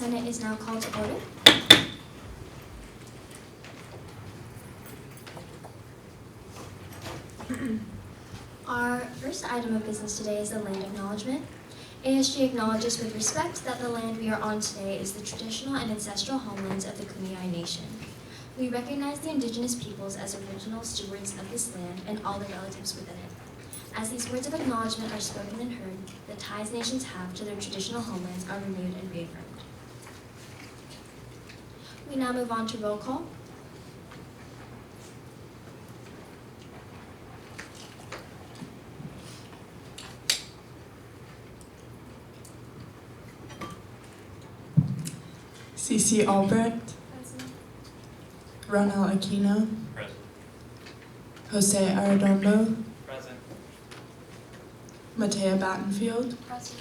Senate is now called to order. Our first item of business today is the land acknowledgement. ASG acknowledges with respect that the land we are on today is the traditional and ancestral homelands of the Kumeyaay Nation. We recognize the indigenous peoples as original stewards of this land and all the relatives within it. As these words of acknowledgement are spoken and heard, the ties nations have to their traditional homelands are renewed and reaffirmed. We now move on to roll call. CC Albrecht. Present. Ronald Aquino. Present. Jose Arredondo. Present. Matea Battenfield. Present.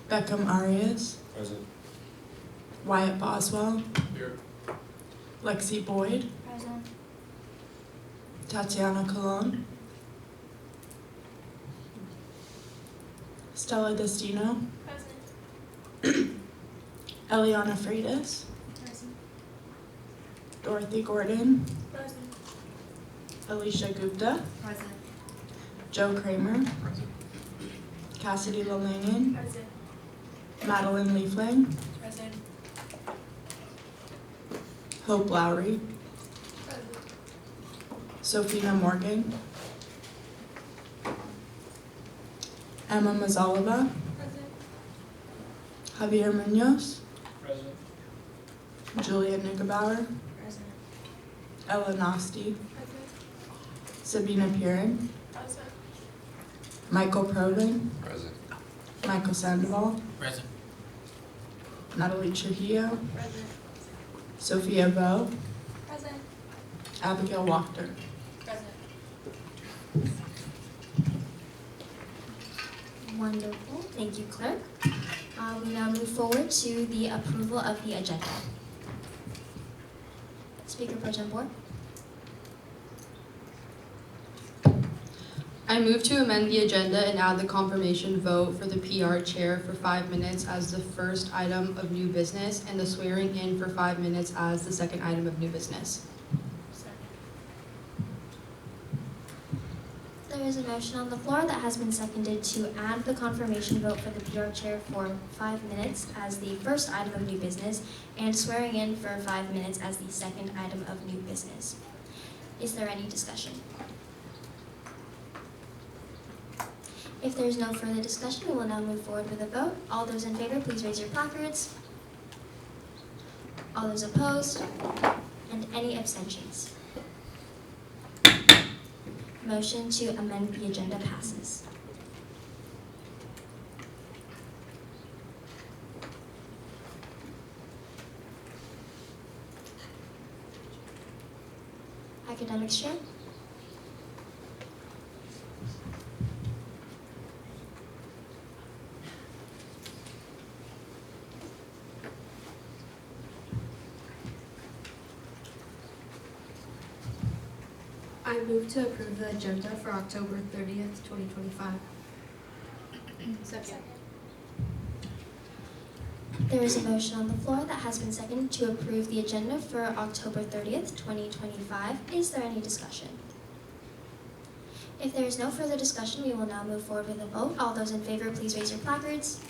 Beckham Arias. Present. Wyatt Boswell. Here. Lexi Boyd. Present. Tatiana Colon. Stella Destino. Present. Eliana Freitas. Present. Dorothy Gordon. Present. Alicia Gupta. Present. Joe Kramer. Present. Cassidy Lalangan. Present. Madeline Leafling. Present. Hope Lowry. Present. Sophina Morgan. Emma Mazalova. Present. Javier Munoz. Present. Julia Nickerbauer. Present. Ella Nasty. Present. Sabina Piran. Present. Michael Provin. Present. Michael Sandoval. Present. Natalie Trujillo. Present. Sophia Vo. Present. Abigail Wachter. Present. Wonderful. Thank you, Clerk. We now move forward to the approval of the agenda. Speaker Pro Tem Board. I move to amend the agenda and add the confirmation vote for the PR chair for 5 minutes as the first item of new business and the swearing in for 5 minutes as the second item of new business. There is a motion on the floor that has been seconded to add the confirmation vote for the PR chair for 5 minutes as the first item of new business and swearing in for 5 minutes as the second item of new business. Is there any discussion? If there is no further discussion, we will now move forward with a vote. All those in favor, please raise your placards. All those opposed, and any abstentions. Motion to amend the agenda passes. Academics chair. I move to approve the agenda for October 30th, 2025. Second. There is a motion on the floor that has been seconded to approve the agenda for October 30th, 2025. Is there any discussion? If there is no further discussion, we will now move forward with a vote. All those in favor, please raise your placards.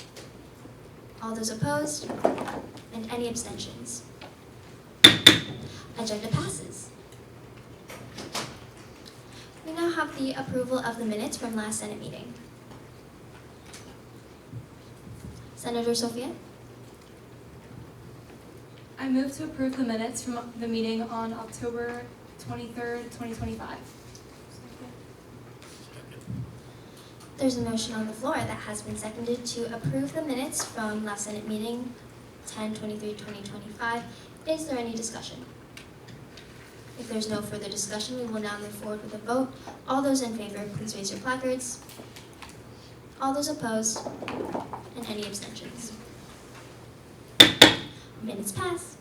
All those opposed, and any abstentions. Agenda passes. We now have the approval of the minutes from last Senate meeting. Senator Sophia? I move to approve the minutes from the meeting on October 23rd, 2025. There's a motion on the floor that has been seconded to approve the minutes from last Senate meeting, 10/23/2025. Is there any discussion? If there's no further discussion, we will now move forward with a vote. All those in favor, please raise your placards. All those opposed, and any abstentions. Minutes pass.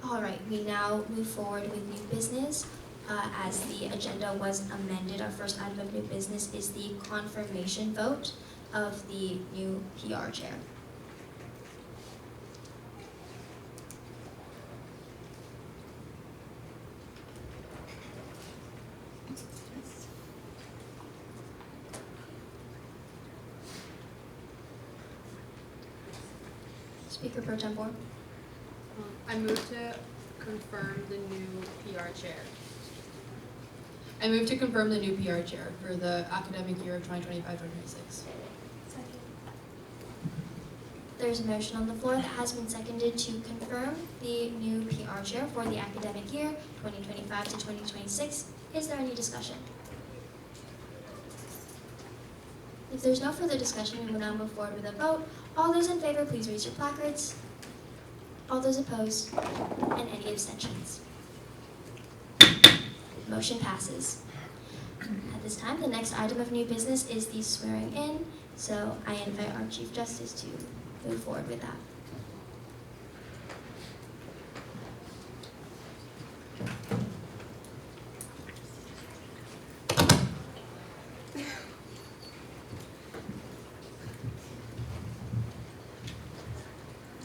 All right, we now move forward with new business. As the agenda was amended, our first item of new business is the confirmation vote of the new PR chair. Speaker Pro Tempore. I move to confirm the new PR chair. I move to confirm the new PR chair for the academic year of 2025-2026. There's a motion on the floor that has been seconded to confirm the new PR chair for the academic year 2025 to 2026. Is there any discussion? If there's no further discussion, we will now move forward with a vote. All those in favor, please raise your placards. All those opposed, and any abstentions. Motion passes. At this time, the next item of new business is the swearing in, so I invite our Chief Justice to move forward with that.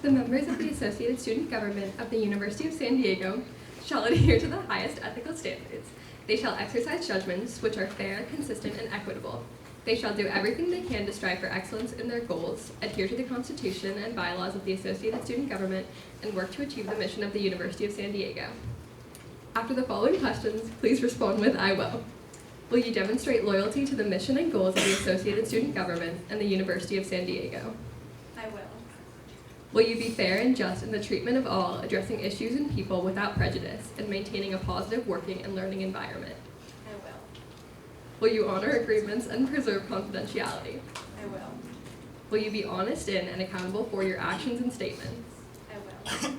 The members of the Associated Student Government of the University of San Diego shall adhere to the highest ethical standards. They shall exercise judgments which are fair, consistent, and equitable. They shall do everything they can to strive for excellence in their goals, adhere to the Constitution and bylaws of the Associated Student Government, and work to achieve the mission of the University of San Diego. After the following questions, please respond with "I will." Will you demonstrate loyalty to the mission and goals of the Associated Student Government and the University of San Diego? I will. Will you be fair and just in the treatment of all, addressing issues and people without prejudice, and maintaining a positive working and learning environment? I will. Will you honor agreements and preserve confidentiality? I will. Will you be honest in and accountable for your actions and statements? I will.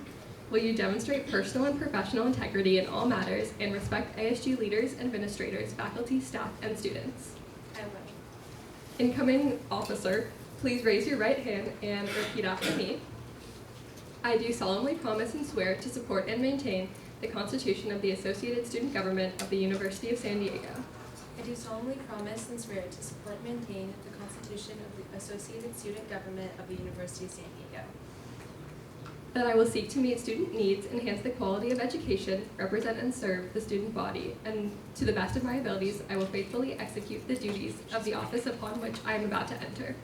Will you demonstrate personal and professional integrity in all matters and respect ASG leaders, administrators, faculty, staff, and students? I will. Incoming officer, please raise your right hand and repeat after me. I do solemnly promise and swear to support and maintain the Constitution of the Associated Student Government of the University of San Diego. I do solemnly promise and swear to support and maintain the Constitution of the Associated Student Government of the University of San Diego. That I will seek to meet student needs, enhance the quality of education, represent and serve the student body, and to the best of my abilities, I will faithfully execute the duties of the office upon which I am about to enter.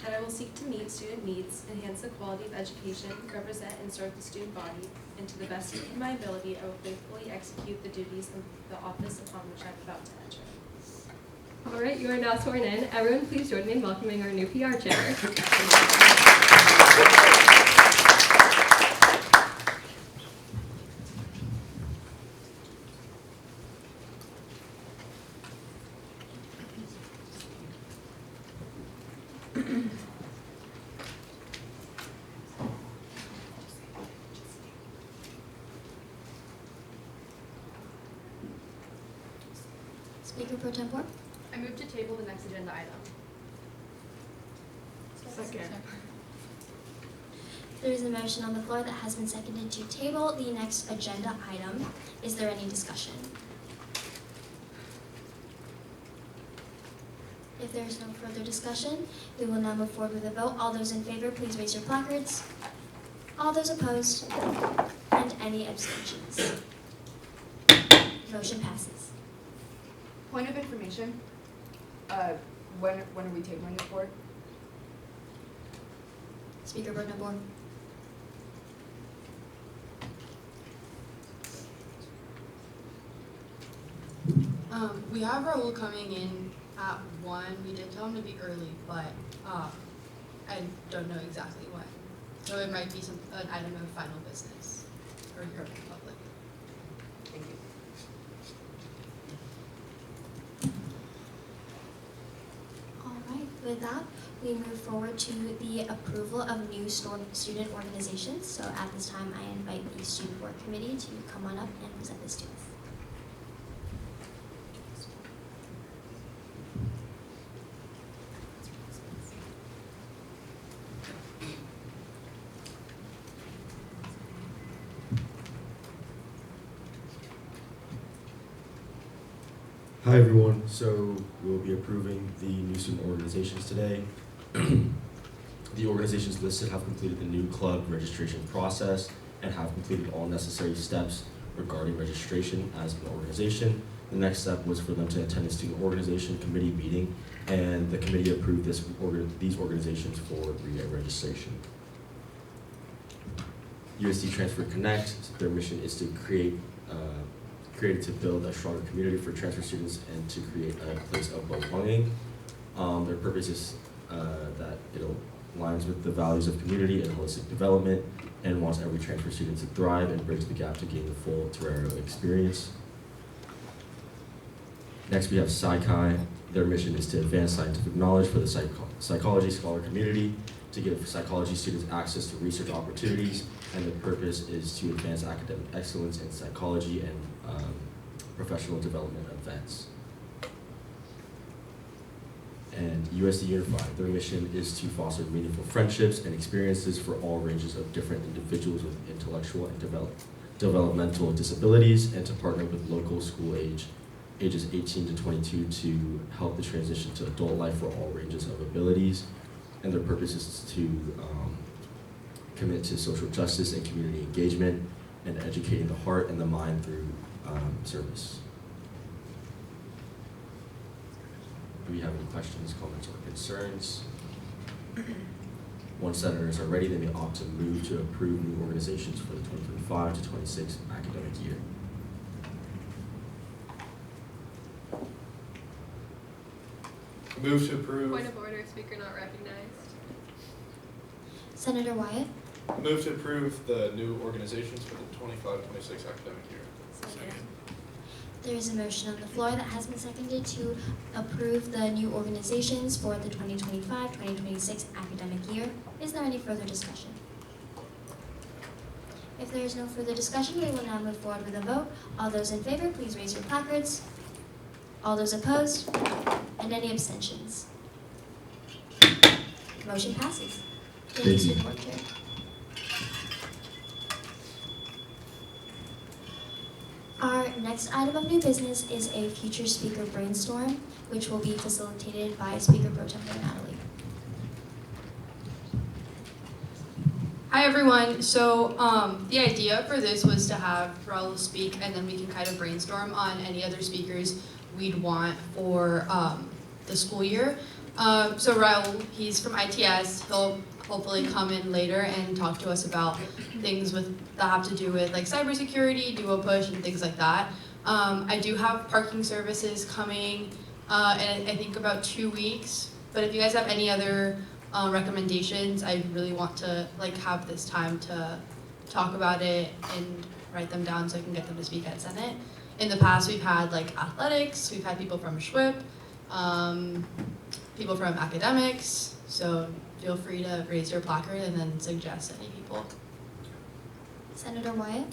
That I will seek to meet student needs, enhance the quality of education, represent and serve the student body, and to the best of my ability, I will faithfully execute the duties of the office upon which I am about to enter. All right, you are now sworn in. Everyone please join me in welcoming our new PR chair. Speaker Pro Tempore. I move to table the next agenda item. Second. There is a motion on the floor that has been seconded to table the next agenda item. Is there any discussion? If there is no further discussion, we will now move forward with a vote. All those in favor, please raise your placards. All those opposed, and any abstentions. Motion passes. Point of information, when are we tabling it for? Speaker Pro Tempore. We have Raul coming in at 1. We did tell him to be early, but I don't know exactly when. So it might be an item of final business for your public. Thank you. All right, with that, we move forward to the approval of new student organizations. So at this time, I invite the Student Board Committee to come on up and present this to us. Hi everyone, so we'll be approving the new student organizations today. The organizations listed have completed the new club registration process and have completed all necessary steps regarding registration as an organization. The next step was for them to attend a student organization committee meeting, and the committee approved these organizations for re-registration. USD Transfer Connect. Their mission is to created to build a stronger community for transfer students and to create a place of belonging. Their purpose is that it aligns with the values of community and holistic development and wants every transfer student to thrive and bridge the gap to gain the full Torero experience. Next, we have PsyChi. Their mission is to advance scientific knowledge for the psychology scholar community, to give psychology students access to research opportunities, and the purpose is to advance academic excellence in psychology and professional development events. And USD Unified, their mission is to foster meaningful friendships and experiences for all ranges of different individuals with intellectual and developmental disabilities, and to partner with local school ages 18 to 22 to help the transition to adult life for all ranges of abilities. And their purpose is to commit to social justice and community engagement and educating the heart and the mind through service. Do we have any questions, comments, or concerns? Once senators are ready, they may opt to move to approve new organizations for the 2025 to 26 academic year. Move to approve. Point of order, speaker not recognized. Senator Wyatt. Move to approve the new organizations for the 25-26 academic year. Second. There is a motion on the floor that has been seconded to approve the new organizations for the 2025-2026 academic year. Is there any further discussion? If there is no further discussion, we will now move forward with a vote. All those in favor, please raise your placards. All those opposed? And any abstentions? Motion passes. Thank you. Student Board Chair. Our next item of new business is a future speaker brainstorm, which will be facilitated by Speaker Pro Tempore Natalie. Hi everyone. So the idea for this was to have Raul speak, and then we can kind of brainstorm on any other speakers we'd want for the school year. So Raul, he's from ITS. He'll hopefully come in later and talk to us about things that have to do with like cybersecurity, duo push, and things like that. I do have parking services coming in I think about 2 weeks. But if you guys have any other recommendations, I really want to like have this time to talk about it and write them down so I can get them to speak at Senate. In the past, we've had like athletics, we've had people from SWIP, people from academics. So feel free to raise your placard and then suggest any people. Senator Wyatt.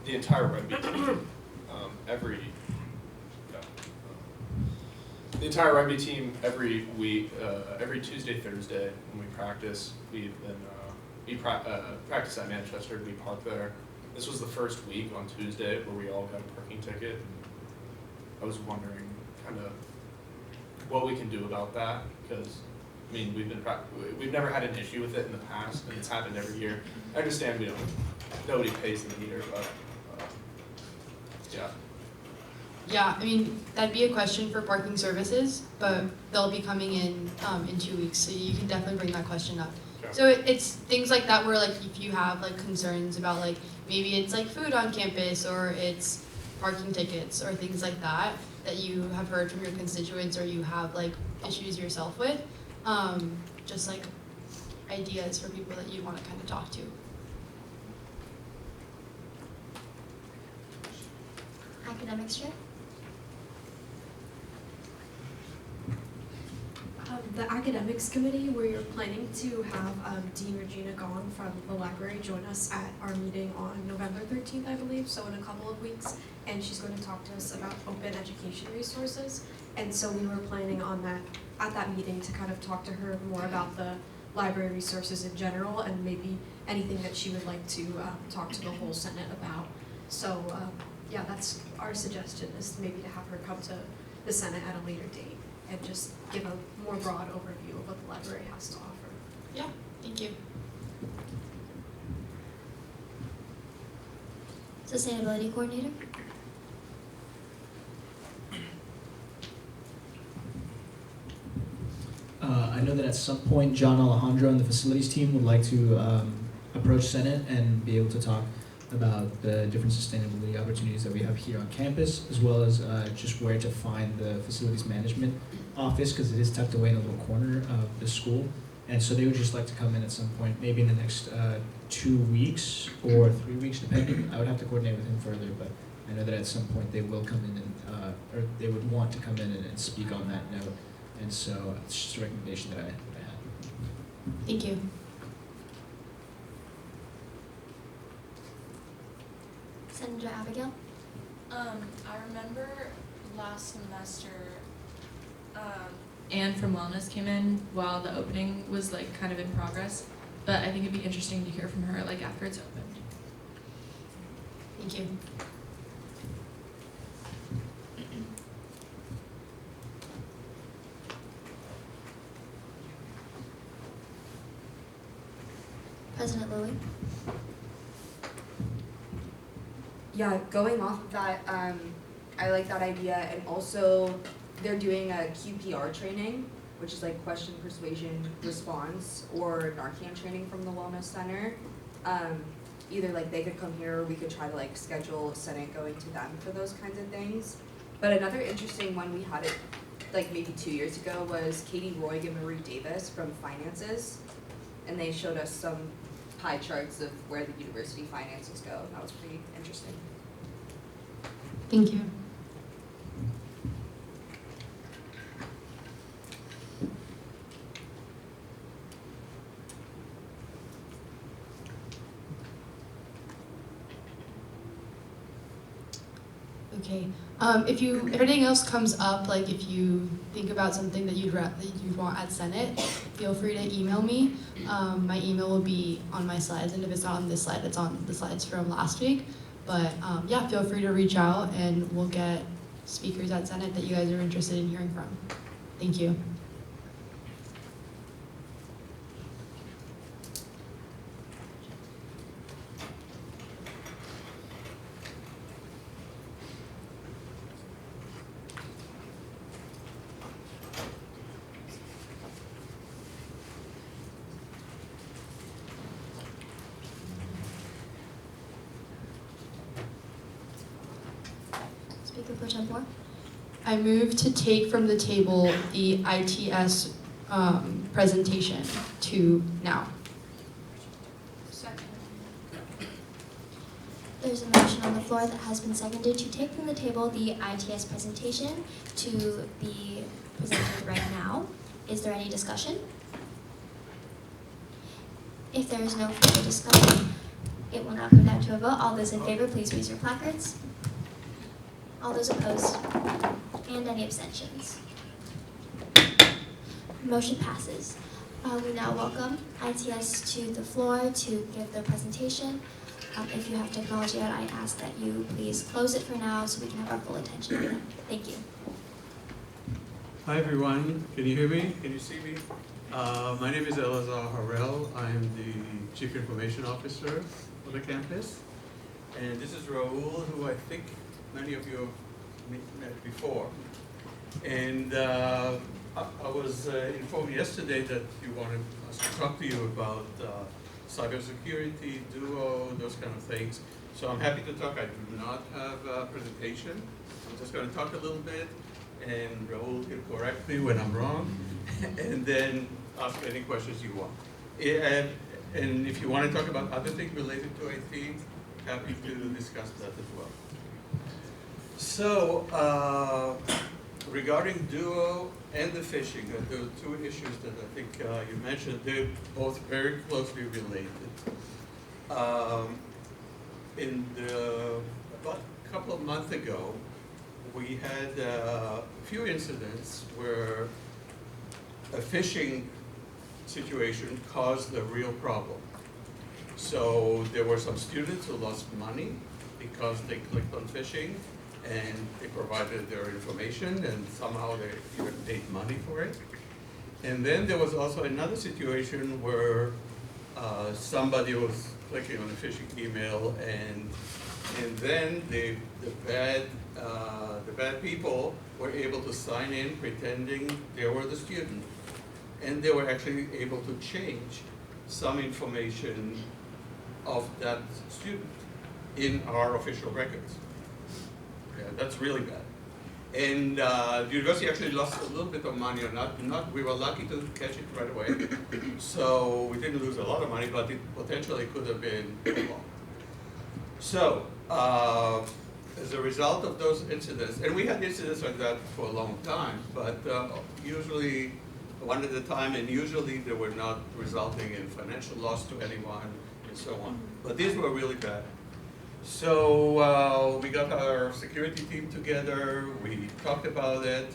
The entire rugby team, the entire rugby team every week, every Tuesday, Thursday when we practice, we practice at Manchester. We park there. This was the first week on Tuesday where we all got a parking ticket. I was wondering kind of what we can do about that, because I mean we've never had an issue with it in the past, and it's happened every year. I understand nobody pays the meter, but yeah. Yeah, I mean that'd be a question for parking services, but they'll be coming in 2 weeks, so you can definitely bring that question up. Okay. So it's things like that where like if you have like concerns about like maybe it's like food on campus or it's parking tickets or things like that you have heard from your constituents or you have like issues yourself with, just like ideas for people that you want to kind of talk to. Academics Chair. The academics committee, we are planning to have Dean Regina Gong from the library join us at our meeting on November 13th, I believe, so in a couple of weeks, and she's going to talk to us about open education resources. And so we were planning on that at that meeting to kind of talk to her more about the library resources in general and maybe anything that she would like to talk to the whole Senate about. So yeah, that's our suggestion, is maybe to have her come to the Senate at a later date and just give a more broad overview of what the library has to offer. Yeah, thank you. Sustainability Coordinator. I know that at some point John Alejandro and the facilities team would like to approach Senate and be able to talk about the different sustainability opportunities that we have here on campus, as well as just where to find the facilities management office, because it is tucked away in a little corner of the school. And so they would just like to come in at some point, maybe in the next 2 weeks or 3 weeks, depending. I would have to coordinate with him further, but I know that at some point they will come in and, or they would want to come in and speak on that note. And so it's just a recommendation that I had. Thank you. Senator Abigail? I remember last semester, Anne from Wellness came in while the opening was like kind of in progress, but I think it'd be interesting to hear from her like after it's opened. Thank you. President Lilly? Yeah, going off of that, I like that idea, and also they're doing a QPR training, which is like question, persuasion, response, or Narcan training from the Wellness Center. Either like they could come here, or we could try to like schedule Senate going to them for those kinds of things. But another interesting one, we had it like maybe 2 years ago, was Katie Roig and Marie Davis from Finances, and they showed us some pie charts of where the university finances go. That was pretty interesting. Thank you. Okay. If anything else comes up, like if you think about something that you'd want at Senate, feel free to email me. My email will be on my slides, and if it's not on this slide, it's on the slides from last week. But yeah, feel free to reach out, and we'll get speakers at Senate that you guys are interested in hearing from. Thank you. Speaker Pro Tempore? I move to take from the table the ITS presentation to now. Second. There's a motion on the floor that has been seconded to take from the table the ITS presentation to be presented right now. Is there any discussion? If there is no further discussion, it will now come down to a vote. All those in favor, please raise your placards. All those opposed? And any abstentions? Motion passes. We now welcome ITS to the floor to give their presentation. If you have technology out, I ask that you please close it for now so we can have our full attention on them. Thank you. Hi everyone, can you hear me? Can you see me? My name is Elazar Harel. I am the Chief Information Officer for the campus. And this is Raul, who I think many of you have met before. And I was informed yesterday that you wanted us to talk to you about cybersecurity, Duo, those kind of things. So I'm happy to talk. I do not have a presentation. I'm just going to talk a little bit, and Raul can correct me when I'm wrong, and then ask any questions you want. And if you want to talk about other things related to IT, happy to discuss that as well. So, regarding Duo and the phishing, there are two issues that I think you mentioned. They're both very closely related. About a couple of months ago, we had a few incidents where a phishing situation caused a real problem. So there were some students who lost money because they clicked on phishing and they provided their information, and somehow they even paid money for it. And then there was also another situation where somebody was clicking on a phishing email, and then the bad people were able to sign in pretending they were the student, and they were actually able to change some information of that student in our official records. Yeah, that's really bad. And the university actually lost a little bit of money on that. We were lucky to catch it right away. So we didn't lose a lot of money, but it potentially could have been a lot. So as a result of those incidents, and we had incidents like that for a long time, but usually one at a time, and usually they were not resulting in financial loss to anyone and so on. But these were really bad. So we got our security team together, we talked about it,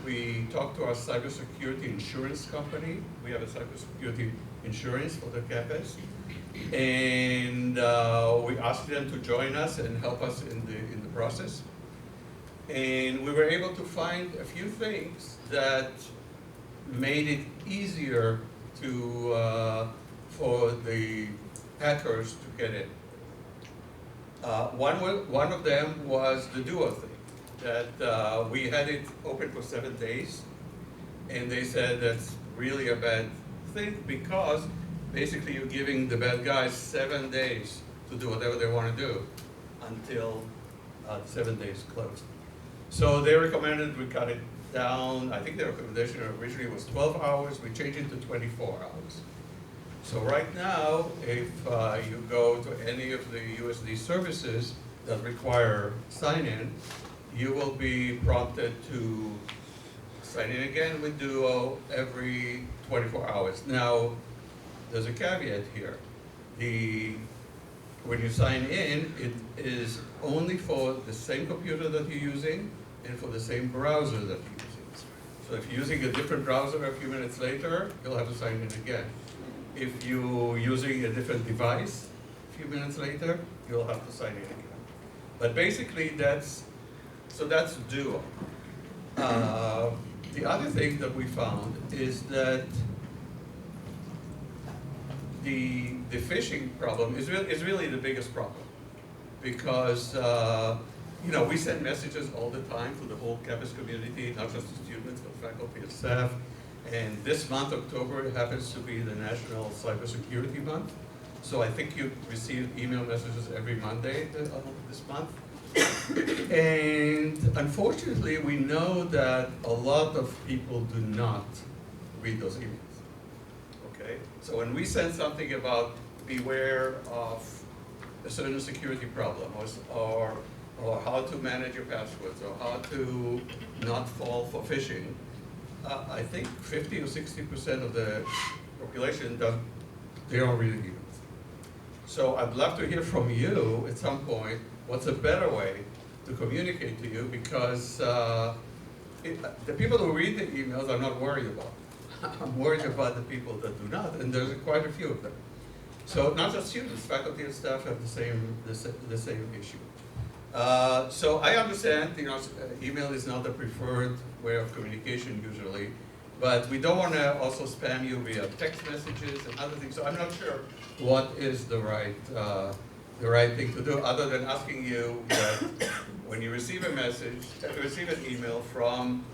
we talked to our cybersecurity insurance company. We have a cybersecurity insurance for the campus. And we asked them to join us and help us in the process. And we were able to find a few things that made it easier to for the hackers to get in. One of them was the Duo thing, that we had it open for 7 days, and they said that's really a bad thing because basically you're giving the bad guys 7 days to do whatever they want to do until 7 days closed. So they recommended we cut it down. I think the recommendation originally was 12 hours. We changed it to 24 hours. So right now, if you go to any of the USD services that require sign-in, you will be prompted to sign in again with Duo every 24 hours. Now, there's a caveat here. When you sign in, it is only for the same computer that you're using and for the same browser that you're using. So if you're using a different browser a few minutes later, you'll have to sign in again. If you're using a different device a few minutes later, you'll have to sign in again. But basically, that's Duo. The other thing that we found is that the phishing problem is really the biggest problem, because we send messages all the time to the whole campus community, not just the students, but faculty and staff. And this month, October, happens to be the National Cybersecurity Month. So I think you receive email messages every Monday this month. And unfortunately, we know that a lot of people do not read those emails. Okay? So when we send something about beware of a certain security problem, or how to manage your passwords, or how to not fall for phishing, I think 50 or 60% of the population they don't read emails. So I'd love to hear from you at some point what's a better way to communicate to you, because the people who read the emails I'm not worried about. I'm worried about the people that do not, and there's quite a few of them. So not just students, faculty and staff have the same issue. So I understand, email is not the preferred way of communication usually, but we don't want to also spam you via text messages and other things. So I'm not sure what is the right thing to do, other than asking you that when you receive a message, receive an email from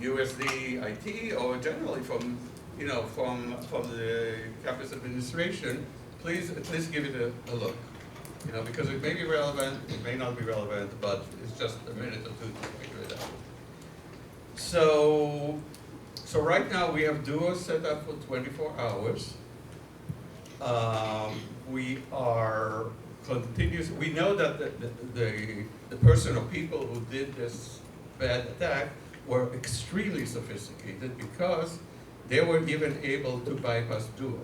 USD IT or generally from the campus administration, please at least give it a look. Because it may be relevant, it may not be relevant, but it's just a minute or two to figure it out. So right now we have Duo set up for 24 hours. We are continuous. We know that the person or people who did this bad attack were extremely sophisticated because they were even able to bypass Duo.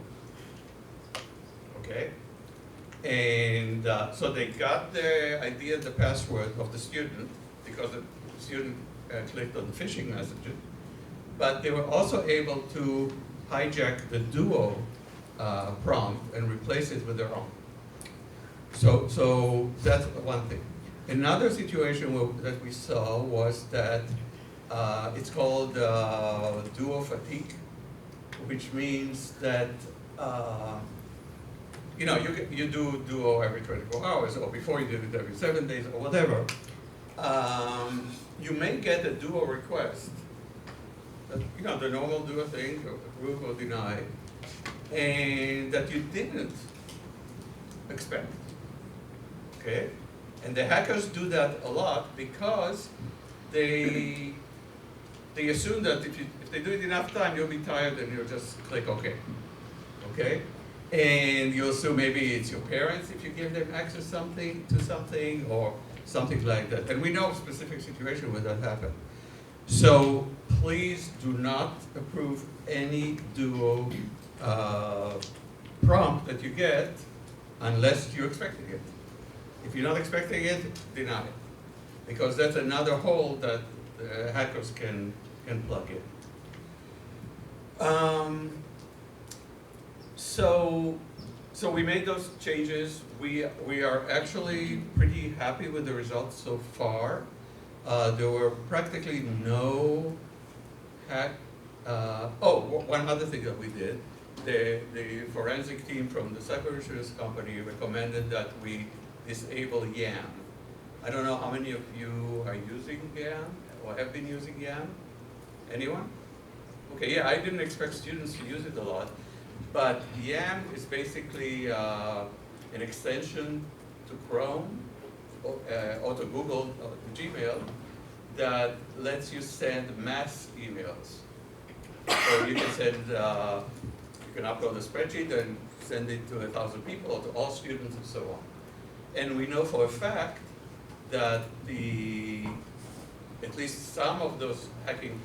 Okay? And so they got the ID and the password of the student because the student clicked on the phishing messages, but they were also able to hijack the Duo prompt and replace it with their own. So that's one thing. Another situation that we saw was that it's called Duo fatigue, which means that you do Duo every 24 hours, or before you did it every 7 days, or whatever. You may get a Duo request, the normal Duo thing, approve or deny, and that you didn't expect. Okay? And the hackers do that a lot because they assume that if they do it enough time, you'll be tired and you'll just click OK. Okay? And you assume maybe it's your parents if you give them access to something or something like that. And we know of specific situations where that happened. So please do not approve any Duo prompt that you get unless you're expecting it. If you're not expecting it, deny it. Because that's another hole that the hackers can plug in. So we made those changes. We are actually pretty happy with the results so far. There were practically no hack. One other thing that we did. The forensic team from the cyber insurance company recommended that we disable YAM. I don't know how many of you are using YAM or have been using YAM. Anyone? Okay, yeah, I didn't expect students to use it a lot, but YAM is basically an extension to Chrome or to Google or to Gmail that lets you send mass emails. So you can send, you can upload a spreadsheet and send it to 1,000 people or to all students and so on. And we know for a fact that at least some of those hacking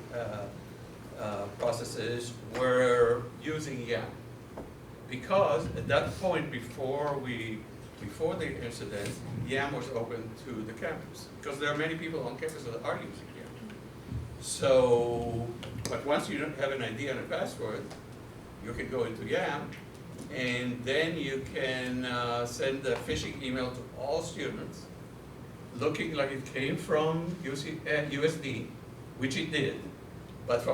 processes were using YAM. Because at that point, before the incident, YAM was open to the campus. Because there are many people on campus that are using YAM. So, but once you don't have an ID and a password, you can go into YAM, and then you can send a phishing email to all students, looking like it came from USD, which it did, but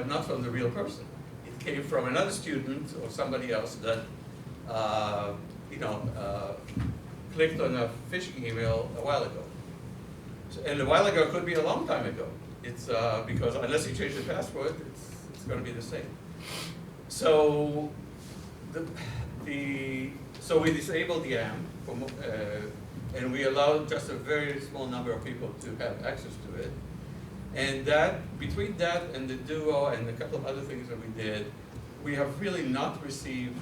not from the real person. It came from another student or somebody else that clicked on a phishing email a while ago. And a while ago could be a long time ago. It's because unless you change the password, it's going to be the same. So so we disabled YAM, and we allowed just a very small number of people to have access to it. And between that and the Duo and a couple of other things that we did, we have really not received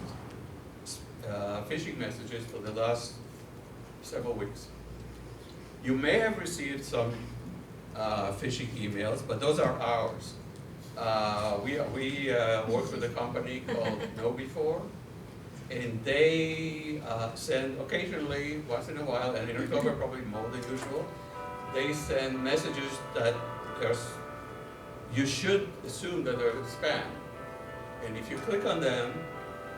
phishing messages for the last several weeks. You may have received some phishing emails, but those are ours. We work with a company called KnowBefore, and they send occasionally, once in a while, and in October probably more than usual, they send messages that you should assume that they're spam. And if you click on them,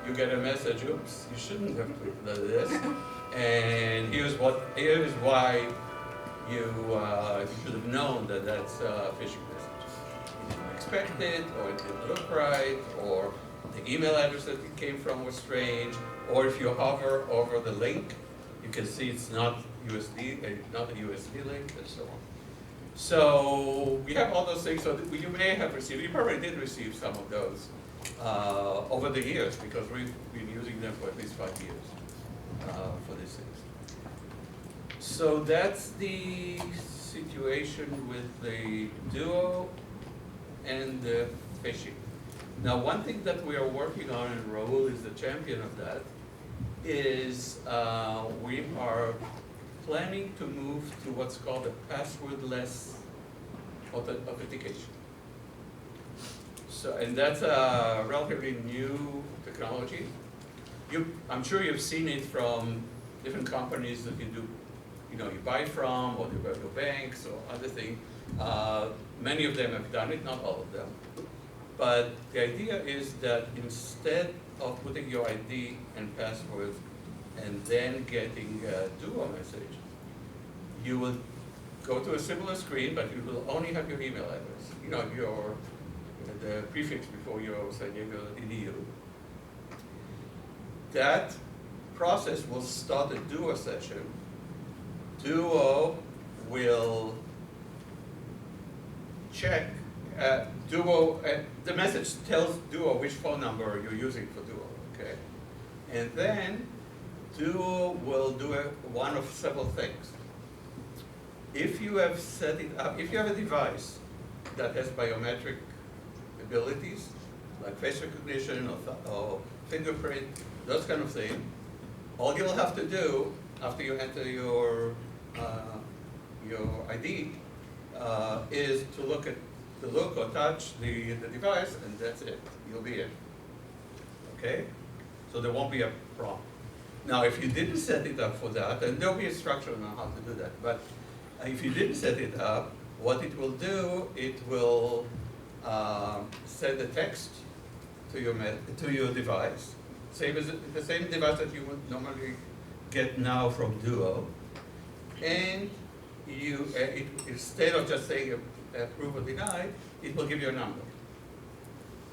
you get a message, oops, you shouldn't have clicked on this. And here's why you should have known that that's a phishing message. You didn't expect it, or it didn't look right, or the email address that it came from was strange, or if you hover over the link, you can see it's not not a USB link, and so on. So we have all those things. So you may have received, you probably did receive some of those over the years, because we've been using them for at least 5 years for these things. So that's the situation with the Duo and the phishing. Now, one thing that we are working on, and Raul is the champion of that, is we are planning to move to what's called a passwordless authentication. So, and that's a relatively new technology. I'm sure you've seen it from different companies that you buy from, or your banks or other things. Many of them have done it, not all of them. But the idea is that instead of putting your ID and password and then getting a Duo message, you will go to a similar screen, but you will only have your email address. The prefix before your San Diego edu. That process will start a Duo session. Duo will check the message tells Duo which phone number you're using for Duo. okay? And then Duo will do one of several things. If you have set it up, if you have a device that has biometric abilities, like face recognition or fingerprint, those kind of things, all you'll have to do after you enter your ID is to look or touch the device, and that's it. You'll be in. Okay? So there won't be a problem. Now, if you didn't set it up for that, and there'll be a structure on how to do that, but if you didn't set it up, what it will do, it will send a text to your device, the same device that you would normally get now from Duo, and instead of just saying approve or deny, it will give you a number.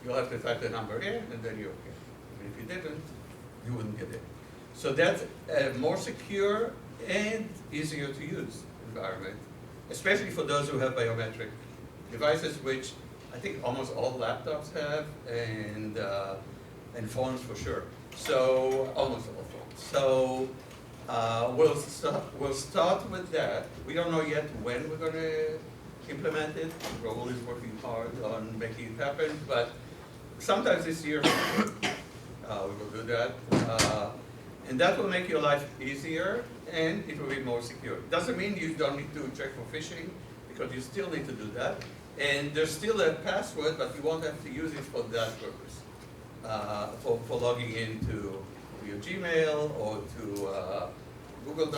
You'll have to type the number in, and then you're okay. And if you didn't, you wouldn't get it. So that's a more secure and easier to use environment, especially for those who have biometric devices, which I think almost all laptops have, and phones for sure. So almost all phones. So we'll start with that. We don't know yet when we're going to implement it. Raul is working hard on making it happen, but sometimes this year we will do that. And that will make your life easier, and it will be more secure. Doesn't mean you don't need to check for phishing, because you still need to do that. And there's still a password, but you won't have to use it for that purpose. For logging into your Gmail or to Google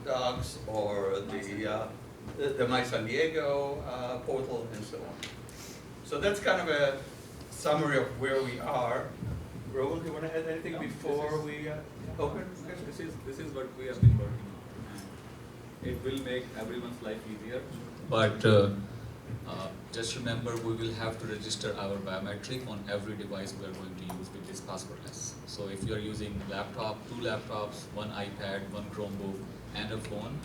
Docs or the My San Diego portal and so on. So that's kind of a summary of where we are. Raul, do you want to add anything before we open? This is what we have been working on. It will make everyone's life easier, but just remember we will have to register our biometric on every device we are going to use, which is passwordless. So if you are using laptop, 2 laptops, 1 iPad, 1 Chromebook, and a phone,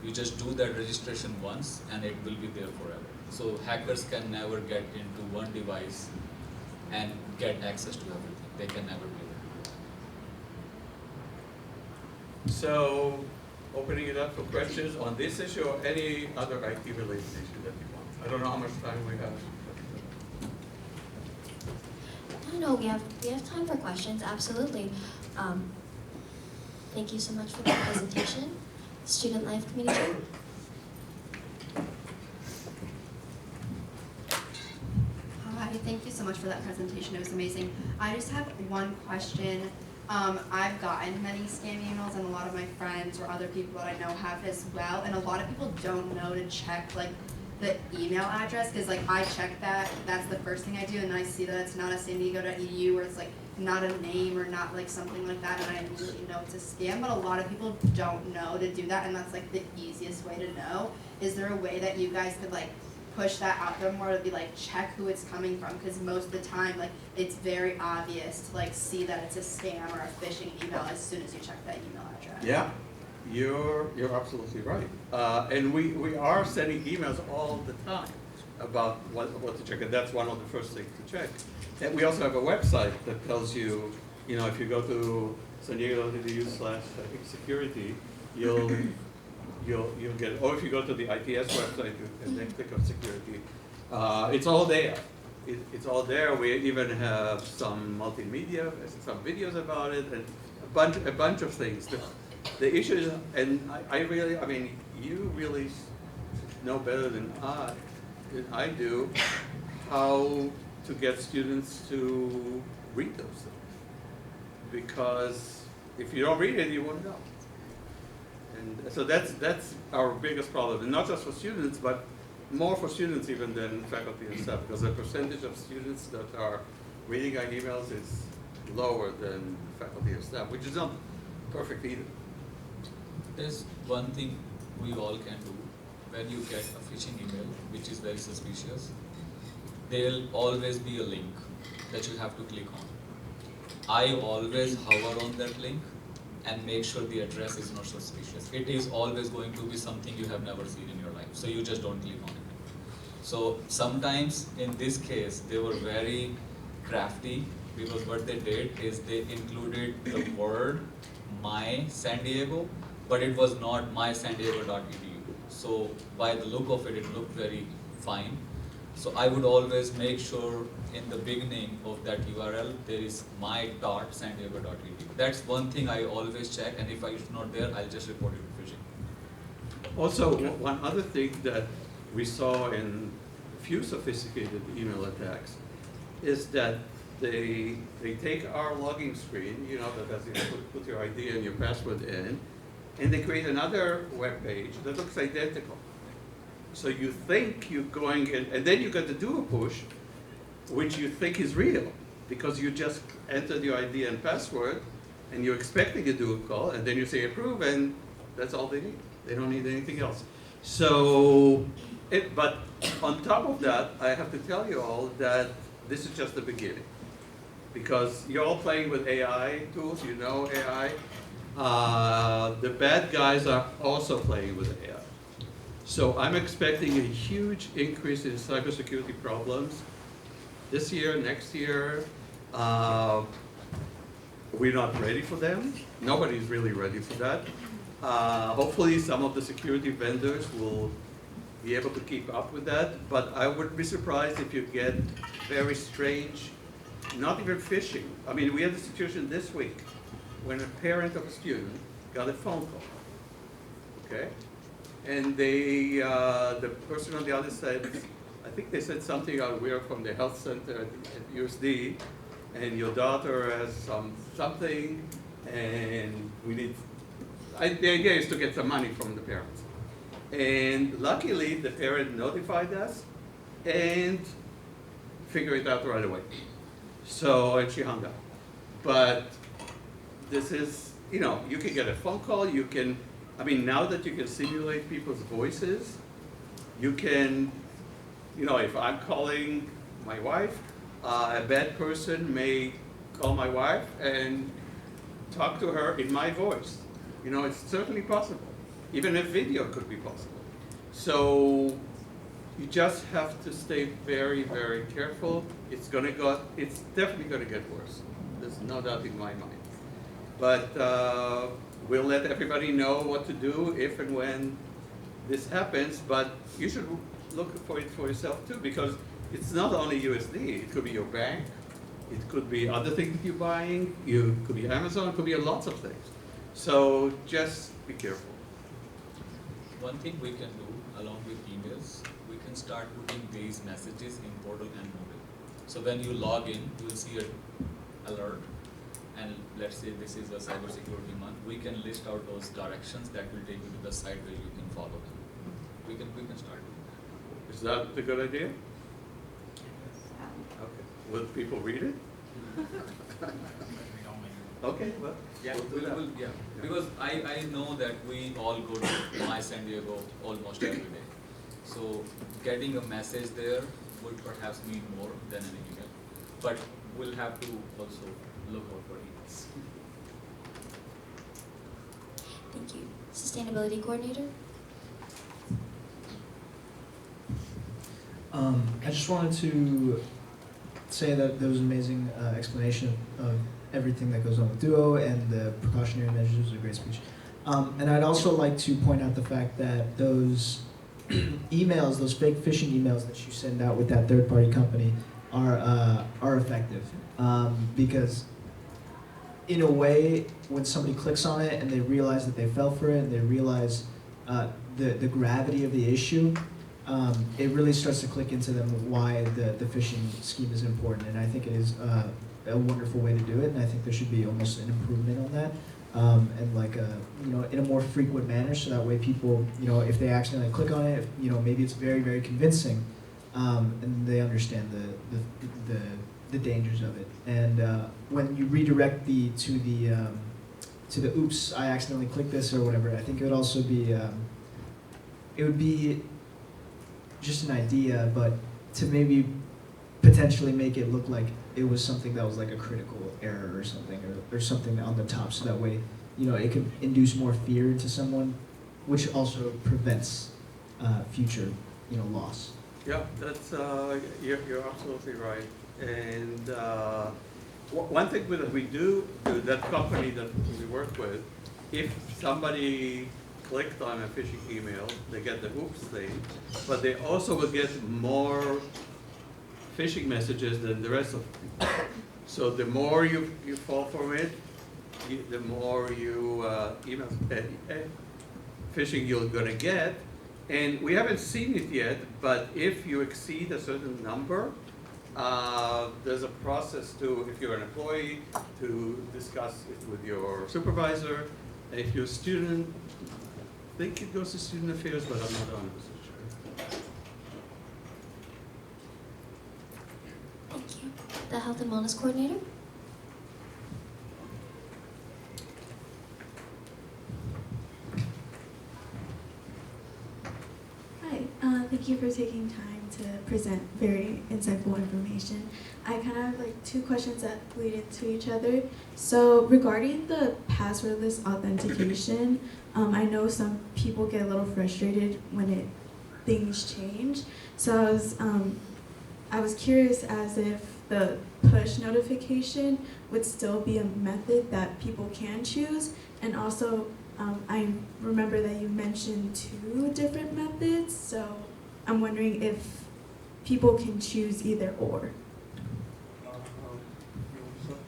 you just do that registration once and it will be there forever. So hackers can never get into one device and get access to everything. They can never do that. So, opening it up for questions on this issue or any other IT-related issue that you want. I don't know how much time we have. No, we have time for questions, absolutely. Thank you so much for that presentation. Student Life Committee Chair. Hi, thank you so much for that presentation. It was amazing. I just have one question. I've gotten many scam emails, and a lot of my friends or other people that I know have as well. And a lot of people don't know to check like the email address, because like I check that. That's the first thing I do, and I see that it's not a san diego.edu, or it's like not a name or not like something like that, and I immediately know it's a scam. But a lot of people don't know to do that, and that's like the easiest way to know. Is there a way that you guys could like push that out there more to be like check who it's coming from, because most of the time like it's very obvious to like see that it's a scam or a phishing email as soon as you check that email address. Yeah, you're absolutely right. And we are sending emails all the time about what to check, and that's one of the first things to check. And we also have a website that tells you, if you go to san diego.edu/security, you'll get, or if you go to the ITS website and then click on security, it's all there. It's all there. We even have some multimedia, some videos about it, and a bunch of things. The issue is, and you really know better than I do how to get students to read those things. Because if you don't read it, you won't know. And so that's our biggest problem, and not just for students, but more for students even than faculty and staff, because the percentage of students that are reading our emails is lower than faculty and staff, which is not perfect either. There's one thing we all can do. When you get a phishing email, which is very suspicious, there'll always be a link that you have to click on. I always hover on that link and make sure the address is not suspicious. It is always going to be something you have never seen in your life, so you just don't click on it. So sometimes in this case, they were very crafty because what they did is they included the word my San Diego, but it was not mysandiego.edu. So by the look of it, it looked very fine. So I would always make sure in the beginning of that URL there is my.sandiego.edu. That's one thing I always check, and if it's not there, I'll just report it to phishing. Also, one other thing that we saw in a few sophisticated email attacks is that they take our login screen, you know, that has you put your ID and your password in, and they create another web page that looks identical. So you think you're going in, and then you got to do a push, which you think is real, because you just entered your ID and password, and you're expecting a do a call, and then you say approve, and that's all they need. They don't need anything else. So, but on top of that, I have to tell you all that this is just the beginning. Because you're all playing with AI tools, you know AI. The bad guys are also playing with AI. So I'm expecting a huge increase in cybersecurity problems this year, next year. We're not ready for them. Nobody's really ready for that. Hopefully some of the security vendors will be able to keep up with that, but I would be surprised if you get very strange, not even phishing. I mean, we had a situation this week when a parent of a student got a phone call, okay? And they, the person on the other side, I think they said something, we're from the health center at USD, and your daughter has something, and we need, the idea is to get some money from the parents. And luckily, the parent notified us and figured it out right away. So, and she hung up. But this is, you know, you can get a phone call, you can, I mean, now that you can simulate people's voices, you can, you know, if I'm calling my wife, a bad person may call my wife and talk to her in my voice. You know, it's certainly possible. Even a video could be possible. So you just have to stay very, very careful. It's definitely gonna get worse. There's no doubt in my mind. But we'll let everybody know what to do if and when this happens, but you should look for it for yourself too, because it's not only USD, it could be your bank, it could be other things that you're buying, it could be Amazon, it could be lots of things. So just be careful. One thing we can do along with emails, we can start putting these messages in portal and mobile. So when you log in, you will see an alert, and let's say this is a cybersecurity month, we can list out those directions that will take you to the site where you can follow them. We can start doing that. Is that a good idea? Okay. Will people read it? Okay, well, Yeah, we'll do that. yeah. Because I know that we all go to My San Diego almost every day. So getting a message there would perhaps mean more than an email. But we'll have to also look out for emails. Thank you. Sustainability Coordinator? I just wanted to say that there was an amazing explanation of everything that goes on with Duo, and the precautionary measures. Was a great speech. And I'd also like to point out the fact that those emails, those fake phishing emails that you send out with that third-party company are effective. Because in a way, when somebody clicks on it and they realize that they fell for it, and they realize the gravity of the issue, it really starts to click into them why the phishing scheme is important. And I think it is a wonderful way to do it, and I think there should be almost an improvement on that, and like in a more frequent manner, so that way people, if they accidentally click on it, maybe it's very, very convincing, and they understand the dangers of it. And when you redirect to the oops, I accidentally clicked this or whatever, I think it would also be it would be just an idea, but to maybe potentially make it look like it was something that was like a critical error or something, or something on the top, so that way, it could induce more fear to someone, which also prevents future, loss. Yeah, that's you're absolutely right. And one thing that we do, that company that we work with, if somebody clicked on a phishing email, they get the oops thing, but they also will get more phishing messages than the rest of people. So the more you fall for it, the more you phishing you're gonna get. And we haven't seen it yet, but if you exceed a certain number, there's a process to, if you're an employee, to discuss it with your supervisor. If you're a student, I think it goes to student affairs, but I'm not 100% sure. Thank you. The Health and Wellness Coordinator? Hi, thank you for taking time to present very insightful information. I kind of have like two questions that lead into each other. So regarding the passwordless authentication, I know some people get a little frustrated when things change. So I was curious as if the push notification would still be a method that people can choose, and also I remember that you mentioned 2 different methods, so I'm wondering if people can choose either or.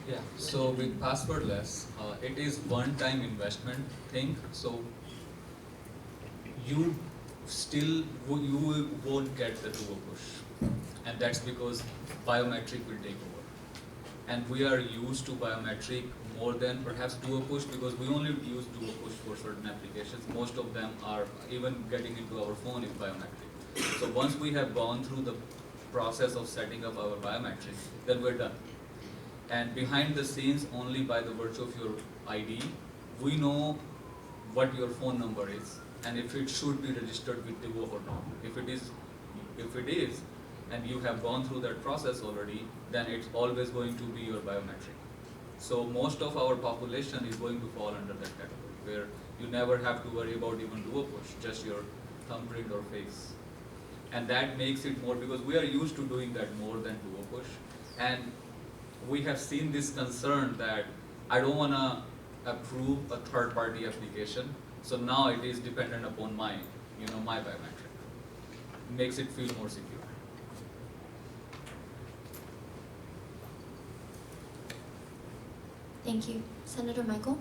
Yeah, so with passwordless, it is one-time investment thing, so you won't get the duo push, and that's because biometric will take over. And we are used to biometric more than perhaps duo push, because we only use duo push for certain applications. Most of them are, even getting into our phone is biometric. So once we have gone through the process of setting up our biometric, then we're done. And behind the scenes, only by the virtue of your ID, we know what your phone number is and if it should be registered with duo or not. If it is, and you have gone through that process already, then it's always going to be your biometric. So most of our population is going to fall under that category, where you never have to worry about even duo push, just your thumbprint or face. And that makes it more, because we are used to doing that more than duo push. And we have seen this concern that I don't want to approve a third-party application, so now it is dependent upon my biometric. Makes it feel more secure. Thank you. Senator Michael?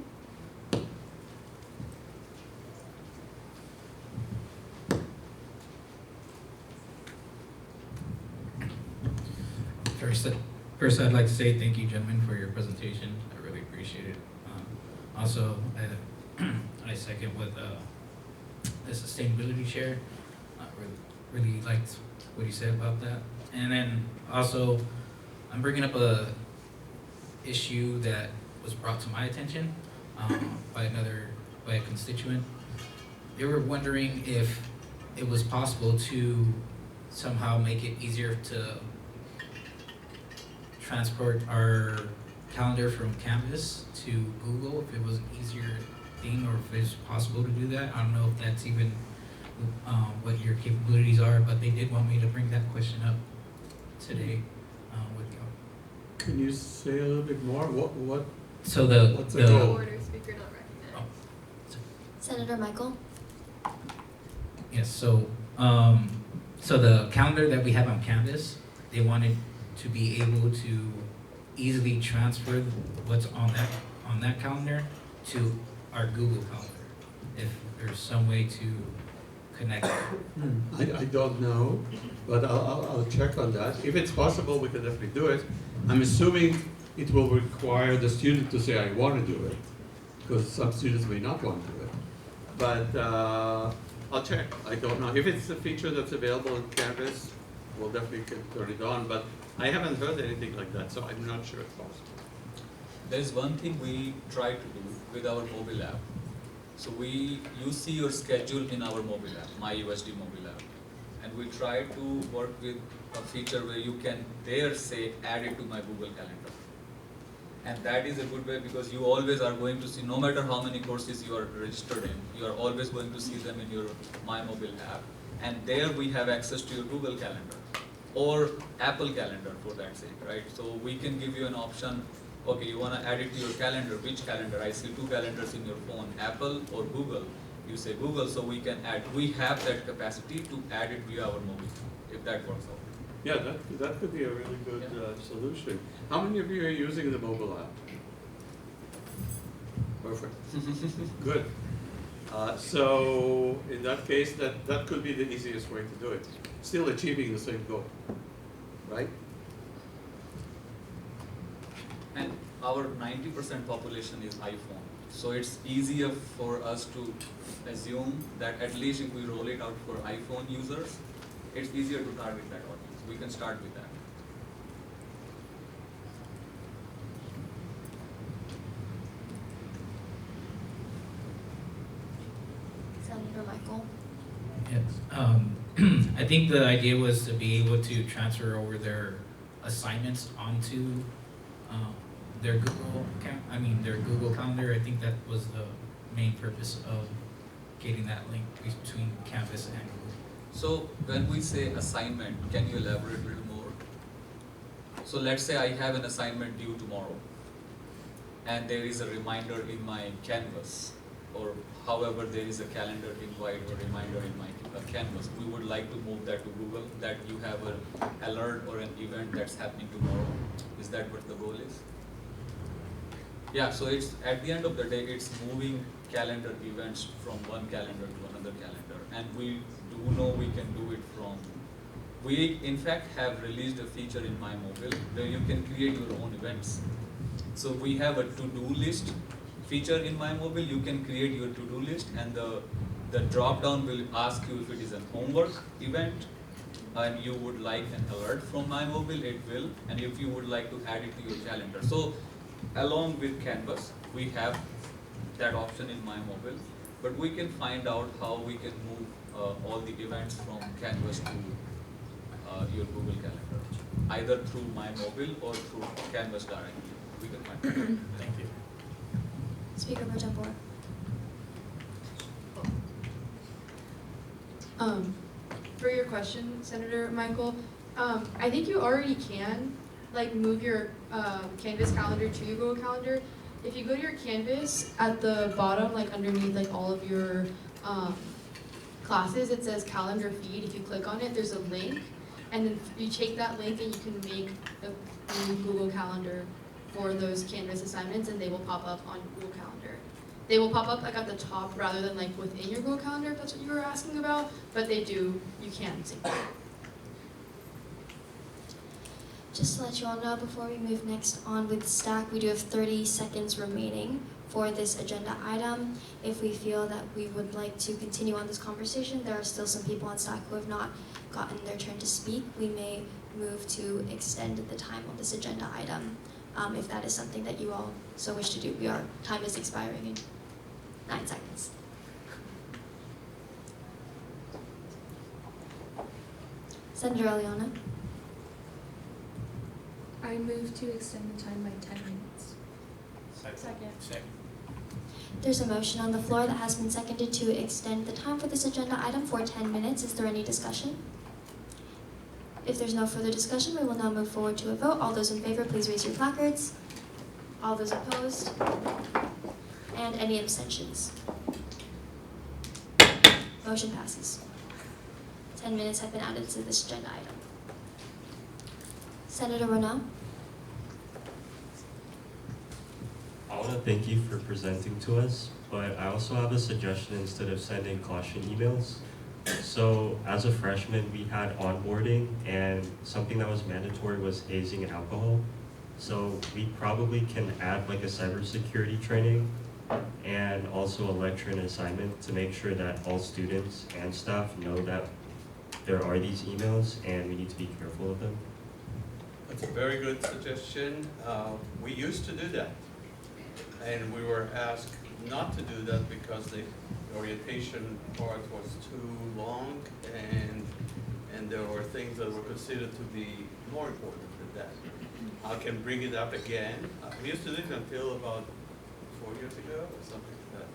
First, I'd like to say thank you, gentlemen, for your presentation. I really appreciate it. Also, I second what the sustainability chair really liked what he said about that. And then also, I'm bringing up a issue that was brought to my attention by a constituent. They were wondering if it was possible to somehow make it easier to transport our calendar from Canvas to Google, if it was an easier thing, or if it's possible to do that. I don't know if that's even what your capabilities are, but they did want me to bring that question up today with you. Can you say a little bit more? What? So what's the goal? Order, speaker not recognized. Senator Michael? Yes, so the calendar that we have on Canvas, they wanted to be able to easily transfer what's on that calendar to our Google Calendar, if there's some way to connect it. I don't know, but I'll check on that. If it's possible, we can definitely do it. I'm assuming it will require the student to say, I want to do it, because some students may not want to do it. But I'll check. I don't know. If it's a feature that's available in Canvas, we'll definitely turn it on. But I haven't heard anything like that, so I'm not sure it's possible. There's one thing we try to do with our mobile app. So you see your schedule in our mobile app, my USD mobile app. And we try to work with a feature where you can there say, add it to my Google Calendar. And that is a good way, because you always are going to see, no matter how many courses you are registered in, you are always going to see them in your My Mobile app. And there we have access to your Google Calendar or Apple Calendar for that sake, right? So we can give you an option Okay, you wanna add it to your calendar, which calendar? I see 2 calendars in your phone, Apple or Google. You say Google, so we can add, we have that capacity to add it via our mobile, if that works out. Yeah, that could be a really good solution. How many of you are using the mobile app? Perfect. Good. So in that case, that could be the easiest way to do it. Still achieving the same goal, right? And our 90% population is iPhone. So it's easier for us to assume that at least if we roll it out for iPhone users, it's easier to target that audience. We can start with that. Senator Michael. Yes. I think the idea was to be able to transfer over their assignments onto their their Google Calendar. I think that was the main purpose of getting that link between Canvas and Google. So when we say assignment, can you elaborate a little more? So let's say I have an assignment due tomorrow, and there is a reminder in my Canvas, or however there is a calendar invite or reminder in my Canvas. We would like to move that to Google, that you have an alert or an event that's happening tomorrow. Is that what the goal is? Yeah, so it's at the end of the day, it's moving calendar events from one calendar to another calendar, and we do know we can do it from. We in fact have released a feature in my mobile where you can create your own events. So we have a to-do list feature in my mobile. You can create your to-do list, and the drop down will ask you if it is a homework event and you would like an alert from my mobile, it will, and if you would like to add it to your calendar. So along with Canvas, we have that option in my mobile, but we can find out how we can move all the events from Canvas to your Google Calendar, either through my mobile or through Canvas directly. We can find out. Thank you. Speaker Pro Tempore. For your question, Senator Michael, I think you already can like move your Canvas calendar to your Google Calendar. If you go to your Canvas at the bottom, like underneath like all of your classes, it says calendar feed. If you click on it, there's a link, and then you take that link and you can make a new Google Calendar for those Canvas assignments, and they will pop up on Google Calendar. They will pop up like at the top rather than like within your Google Calendar, if that's what you were asking about, but they do, you can sync them. Just to let you all know, before we move next on with Stack, we do have 30 seconds remaining for this agenda item. If we feel that we would like to continue on this conversation, there are still some people on Stack who have not gotten their turn to speak. We may move to extend the time on this agenda item, if that is something that you all so wish to do. Our time is expiring in 9 seconds. Senator Eliana. I move to extend the time by 10 minutes. Second. There's a motion on the floor that has been seconded to extend the time for this agenda item for 10 minutes. Is there any discussion? If there's no further discussion, we will now move forward to a vote. All those in favor, please raise your placards. All those opposed? And any abstentions? Motion passes. 10 minutes have been added to this agenda item. Senator Ronell. I want to thank you for presenting to us, but I also have a suggestion instead of sending caution emails. So as a freshman, we had onboarding, and something that was mandatory was hazing and alcohol. So we probably can add like a cybersecurity training and also a lecture and assignment to make sure that all students and staff know that there are these emails and we need to be careful of them. That's a very good suggestion. We used to do that, and we were asked not to do that because the orientation part was too long, and there were things that were considered to be more important than that. I can bring it up again. We used to do it until about 4 years ago or something like that.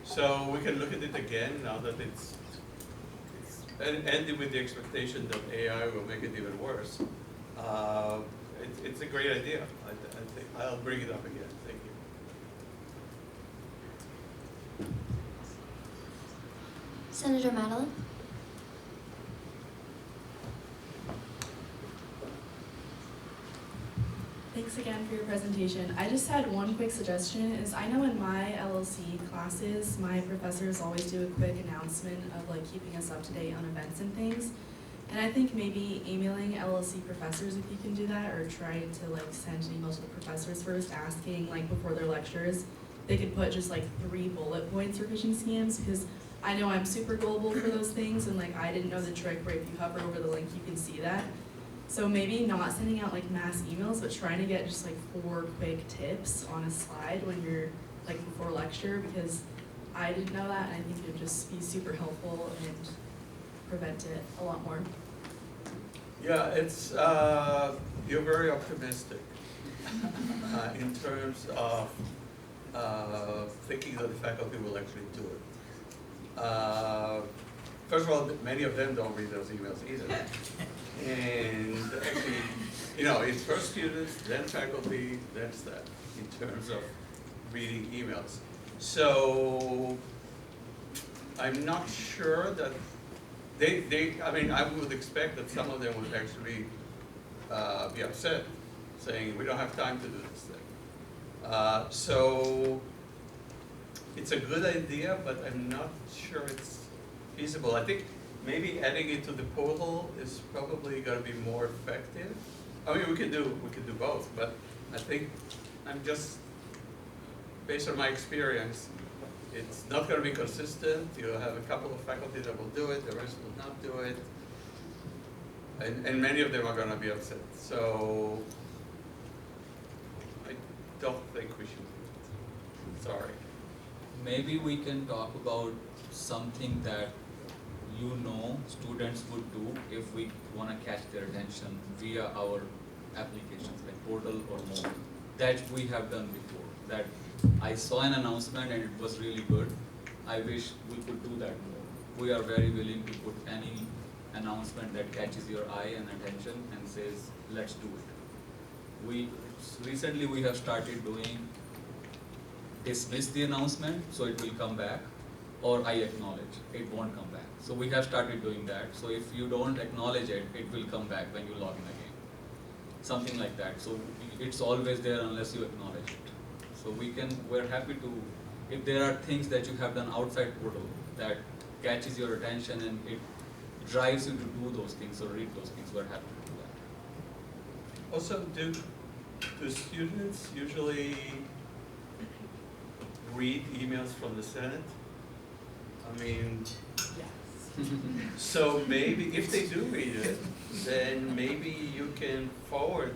So we can look at it again now that it's ending with the expectation that AI will make it even worse. it's a great idea. I think I'll bring it up again. Thank you. Senator Madeline? Thanks again for your presentation. I just had one quick suggestion is I know in my LLC classes, my professors always do a quick announcement of like keeping us up to date on events and things. And I think maybe emailing LLC professors, if you can do that, or try to like send an email to the professors first asking like before their lectures, they could put just like 3 bullet points for phishing scams, because I know I'm super gullible for those things and like I didn't know the trick where if you hover over the link you can see that. So maybe not sending out like mass emails, but trying to get just like 4 quick tips on a slide when you're like before lecture, because I didn't know that and I think it would just be super helpful and prevent it a lot more. Yeah, it's you're very optimistic in terms of thinking that the faculty will actually do it. First of all, many of them don't read those emails either. And actually, you know, it's first students, then faculty, then staff, in terms of reading emails. So I'm not sure that I mean, I would expect that some of them would actually be upset, saying, we don't have time to do this thing. So it's a good idea, but I'm not sure it's feasible. I think maybe adding it to the portal is probably going to be more effective. I mean, we could do both, but I think I'm just, based on my experience, it's not going to be consistent. You'll have a couple of faculty that will do it, the rest will not do it, and many of them are going to be upset. So I don't think we should do it. Sorry. Maybe we can talk about something that students would do if we want to catch their attention via our applications like portal or more. That we have done before. That I saw an announcement and it was really good. I wish we could do that more. We are very willing to put any announcement that catches your eye and attention and says, let's do it. Recently we have started doing dismiss the announcement so it will come back, or I acknowledge, it won't come back. So we have started doing that. So if you don't acknowledge it, it will come back when you log in again. Something like that. So it's always there unless you acknowledge it. So we're happy to, if there are things that you have done outside portal that catches your attention and it drives you to do those things or read those things, we're happy to do that. Also, do students usually read emails from the Senate? I mean, yes. So maybe, if they do read it, then maybe you can forward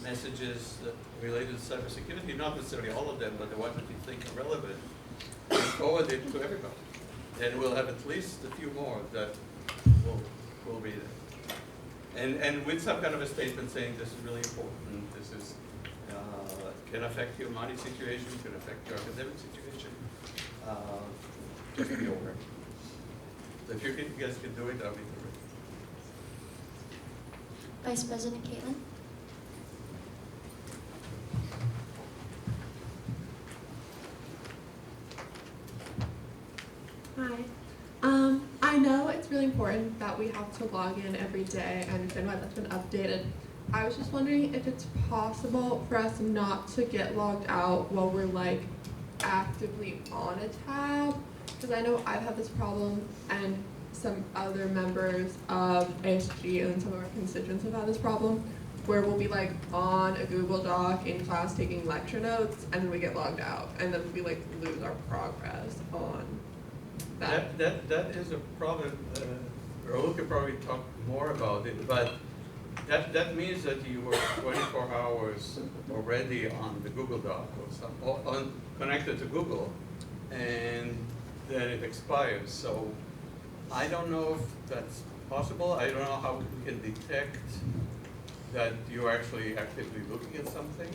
messages related to cybersecurity, not necessarily all of them, but the ones that you think are relevant, and forward it to everybody. And we'll have at least a few more that will read it. And with some kind of a statement saying this is really important, this is can affect your money situation, can affect your academic situation. Just be aware. So if you guys can do it, that'll be great. Vice President Caitlin? Hi. I know it's really important that we have to log in every day, and then that's been updated. I was just wondering if it's possible for us not to get logged out while we're like actively on a tab, because I know I've had this problem and some other members of ASG and some of our constituents have had this problem where we'll be like on a Google Doc in class taking lecture notes and then we get logged out and then we like lose our progress on that. That is a problem. Raul could probably talk more about it, but that means that you were 24 hours already on the Google Doc or connected to Google, and then it expires. So I don't know if that's possible. I don't know how we can detect that you're actually actively looking at something,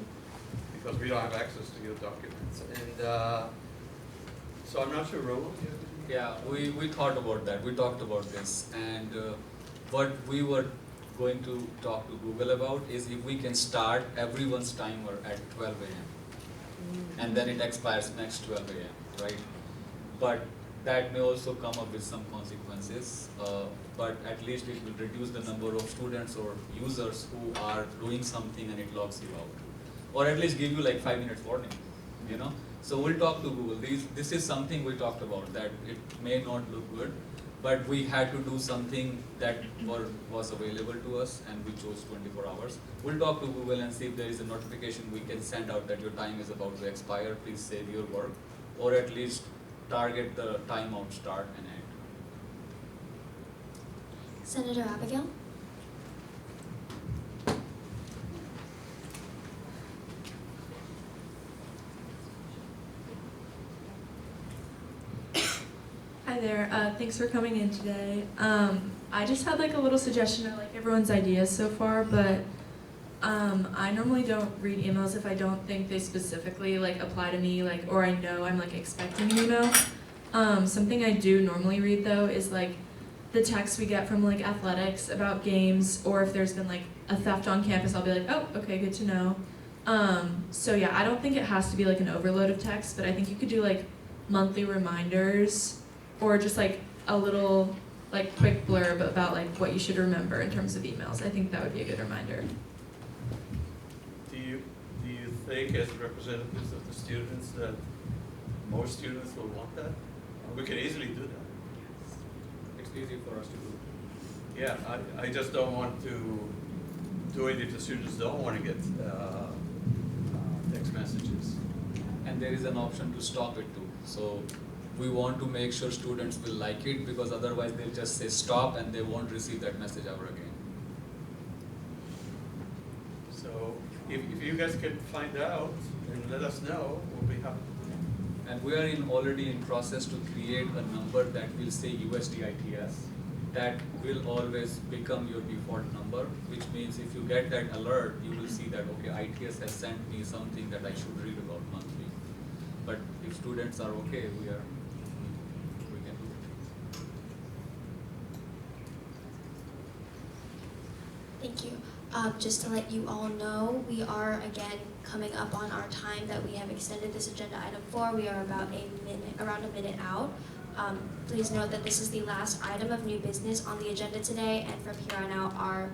because we don't have access to your documents. And so I'm not sure, Raul. Yeah, we thought about that. We talked about this, and what we were going to talk to Google about is if we can start everyone's timer at 12 a.m. and then it expires next 12 a.m., right? But that may also come up with some consequences, but at least it will reduce the number of students or users who are doing something and it logs you out. Or at least give you like 5 minutes warning, you know? So we'll talk to Google. This is something we talked about, that it may not look good, but we had to do something that was available to us and we chose 24 hours. We'll talk to Google and see if there is a notification we can send out that your time is about to expire, please save your work, or at least target the timeout start and end. Senator Abigail? Hi there, thanks for coming in today. I just had like a little suggestion. I like everyone's ideas so far, but I normally don't read emails if I don't think they specifically like apply to me, like, or I know I'm like expecting an email. Something I do normally read though is like the texts we get from like athletics about games, or if there's been like a theft on campus, I'll be like, oh, okay, good to know. So yeah, I don't think it has to be like an overload of text, but I think you could do like monthly reminders, or just like a little like quick blurb about like what you should remember in terms of emails. I think that would be a good reminder. Do you think, as representatives of the students, that more students will want that? We can easily do that. It's easy for us to do. Yeah, I just don't want to do it if the students don't want to get text messages. And there is an option to stop it too. So we want to make sure students will like it, because otherwise they'll just say stop and they won't receive that message ever again. So if you guys can find out and let us know, we'll be happy. And we are already in process to create a number that will say USDITS. That will always become your default number, which means if you get that alert, you will see that, okay, ITS has sent me something that I should read about monthly. But if students are okay, we can do it. Thank you. Just to let you all know, we are again coming up on our time that we have extended this agenda item for. We are around a minute out. Please note that this is the last item of new business on the agenda today, and from here on out are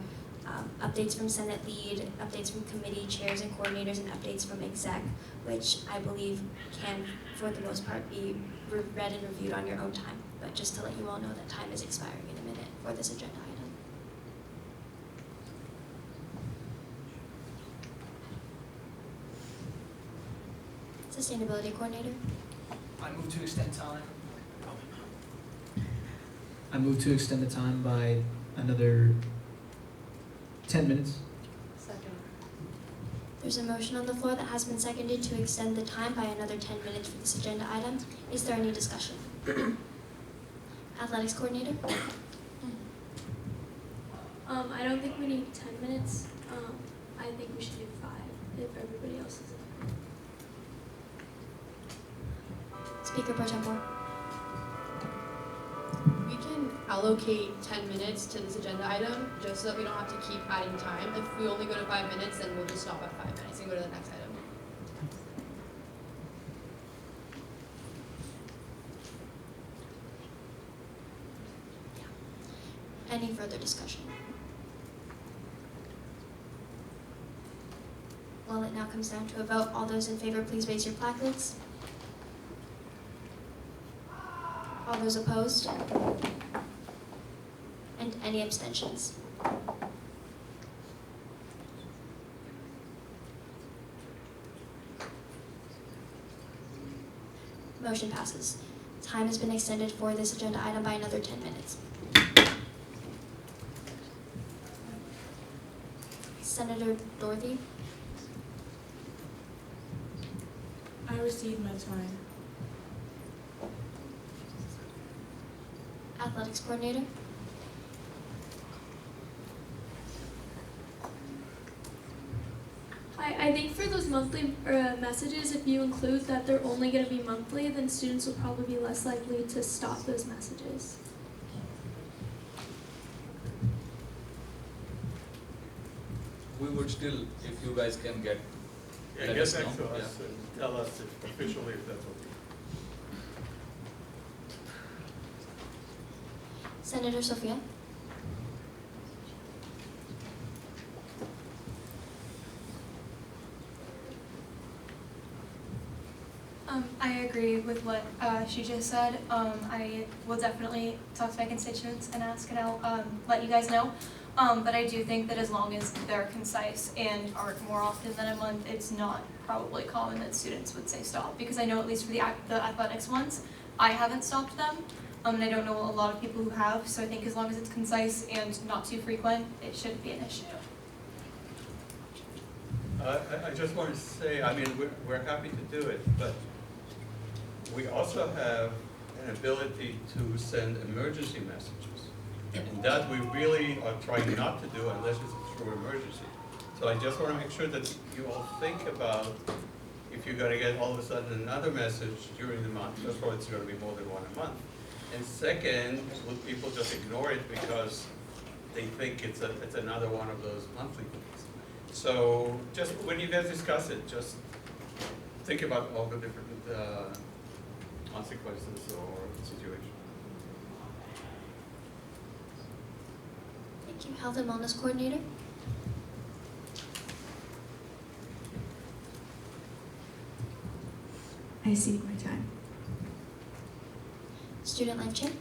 updates from Senate lead, updates from committee chairs and coordinators, and updates from exec, which I believe can, for the most part, be read and reviewed on your own time. But just to let you all know that time is expiring in a minute for this agenda item. Sustainability coordinator. I move to extend time. I move to extend the time by another 10 minutes. Second. There's a motion on the floor that has been seconded to extend the time by another 10 minutes for this agenda item. Is there any discussion? Athletics coordinator? I don't think we need 10 minutes. I think we should do 5 if everybody else is Speaker Pro Tempore. We can allocate 10 minutes to this agenda item, just so that we don't have to keep adding time. If we only go to 5 minutes, then we'll just stop at 5 minutes and go to the next item. Any further discussion? Well, it now comes down to a vote. All those in favor, please raise your placards. All those opposed? And any abstentions? Motion passes. Time has been extended for this agenda item by another 10 minutes. Senator Dorothy? I received my time. Athletics coordinator? I think for those monthly messages, if you include that they're only going to be monthly, then students will probably be less likely to stop those messages. would still, if you guys can get, Yeah, let get us back know. to us Yeah. and tell us if officially if that's okay. Senator Sophia? I agree with what she just said. I will definitely talk to my constituents and ask, and I'll let you guys know. But I do think that as long as they're concise and are more often than a month, it's not probably common that students would say stop. Because I know at least for the athletics ones, I haven't stopped them. And I don't know a lot of people who have. So I think as long as it's concise and not too frequent, it shouldn't be an issue. I just want to say, I mean, we're happy to do it, but we also have an ability to send emergency messages. And that we really are trying not to do unless it's a true emergency. So I just want to make sure that you all think about if you're going to get all of a sudden another message during the month. First of all, it's going to be more than one a month. And second, will people just ignore it because they think it's another one of those monthly things? So just when you guys discuss it, just think about all the different consequences or situations. Thank you. Health and Wellness Coordinator? I cede my time. Student Life Chair?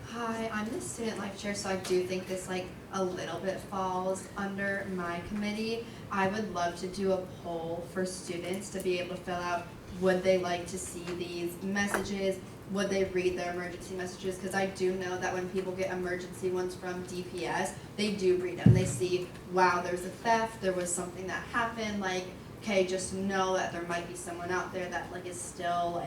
Hi, I'm the student life chair, so I do think this a little bit falls under my committee. I would love to do a poll for students to be able to fill out, would they like to see these messages? Would they read their emergency messages? Because I do know that when people get emergency ones from DPS, they do read them. They see, wow, there's a theft, there was something that happened, okay, just know that there might be someone out there that is still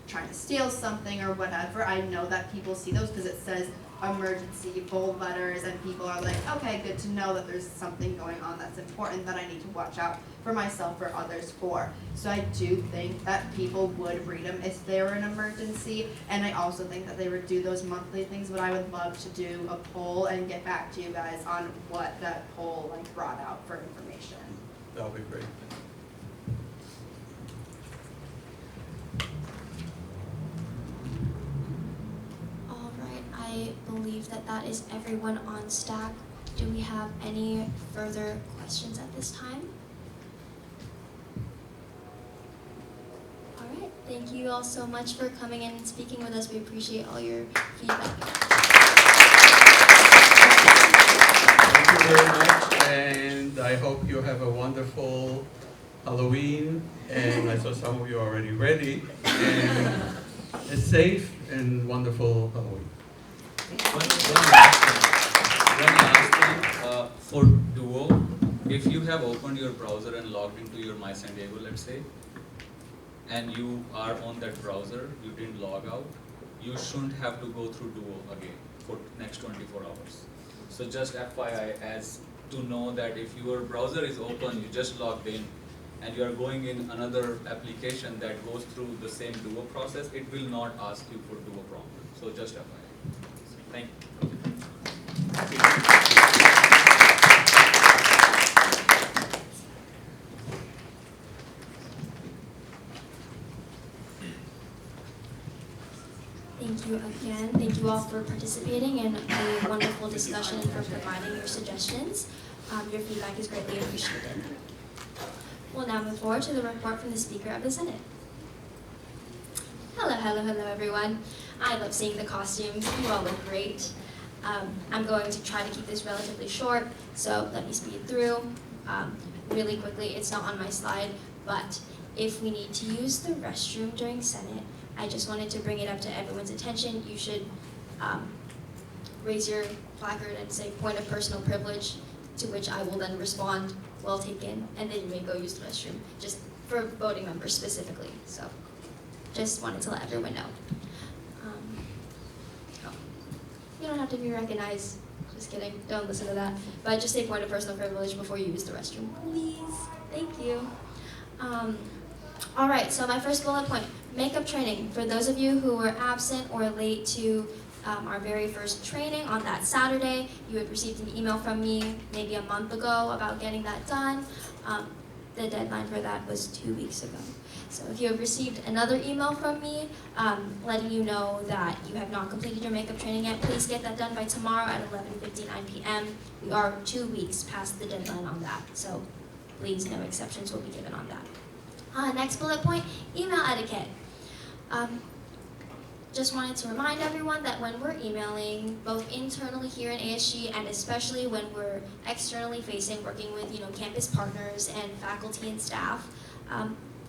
trying to steal something or whatever. I know that people see those because it says emergency, bold letters, and people are like, okay, good to know that there's something going on that's important that I need to watch out for myself or others for. So I do think that people would read them if they were an emergency, and I also think that they would do those monthly things, but I would love to do a poll and get back to you guys on what that poll brought out for information. That would be great. I believe that is everyone on stack. Do we have any further questions at this time? All right, thank you all so much for coming in and speaking with us. We appreciate all your feedback. Thank you very much, and I hope you have a wonderful Halloween, and I saw some of you already ready, and a safe and wonderful Halloween. One last thing, for Duo, if you have opened your browser and logged into your My San Diego, let's say, and you are on that browser, you didn't log out, you shouldn't have to go through Duo again for next 24 hours. So just FYI, as to know that if your browser is open, you just logged in, and you are going in another application that goes through the same Duo process, it will not ask you for Duo prompt. So just FYI. Thank you. Thank you again. Thank you all for participating in a wonderful discussion and for providing your suggestions. Your feedback is greatly appreciated. We'll now move forward to the report from the Speaker of the Senate. Hello everyone. I love seeing the costumes. You all look great. I'm going to try to keep this relatively short, so let me speed through. Really quickly, it's not on my slide, but if we need to use the restroom during Senate, I just wanted to bring it up to everyone's attention. You should raise your placard and say point of personal privilege, to which I will then respond, well taken, and then you may go use the restroom, just for voting members specifically. So just wanted to let everyone know. You don't have to be recognized. Just kidding. Don't listen to that. But just say point of personal privilege before you use the restroom, please. Thank you. All right, so my first bullet point, makeup training. For those of you who were absent or late to our very first training on that Saturday. You had received an email from me maybe a month ago about getting that done. The deadline for that was 2 weeks ago. So if you have received another email from me letting you know that you have not completed your makeup training yet, please get that done by tomorrow at 11:59 p.m. We are 2 weeks past the deadline on that, so please no exceptions will be given on that. Next bullet point, email etiquette. Just wanted to remind everyone that when we're emailing, both internally here in ASG and especially when we're externally facing, working with campus partners and faculty and staff,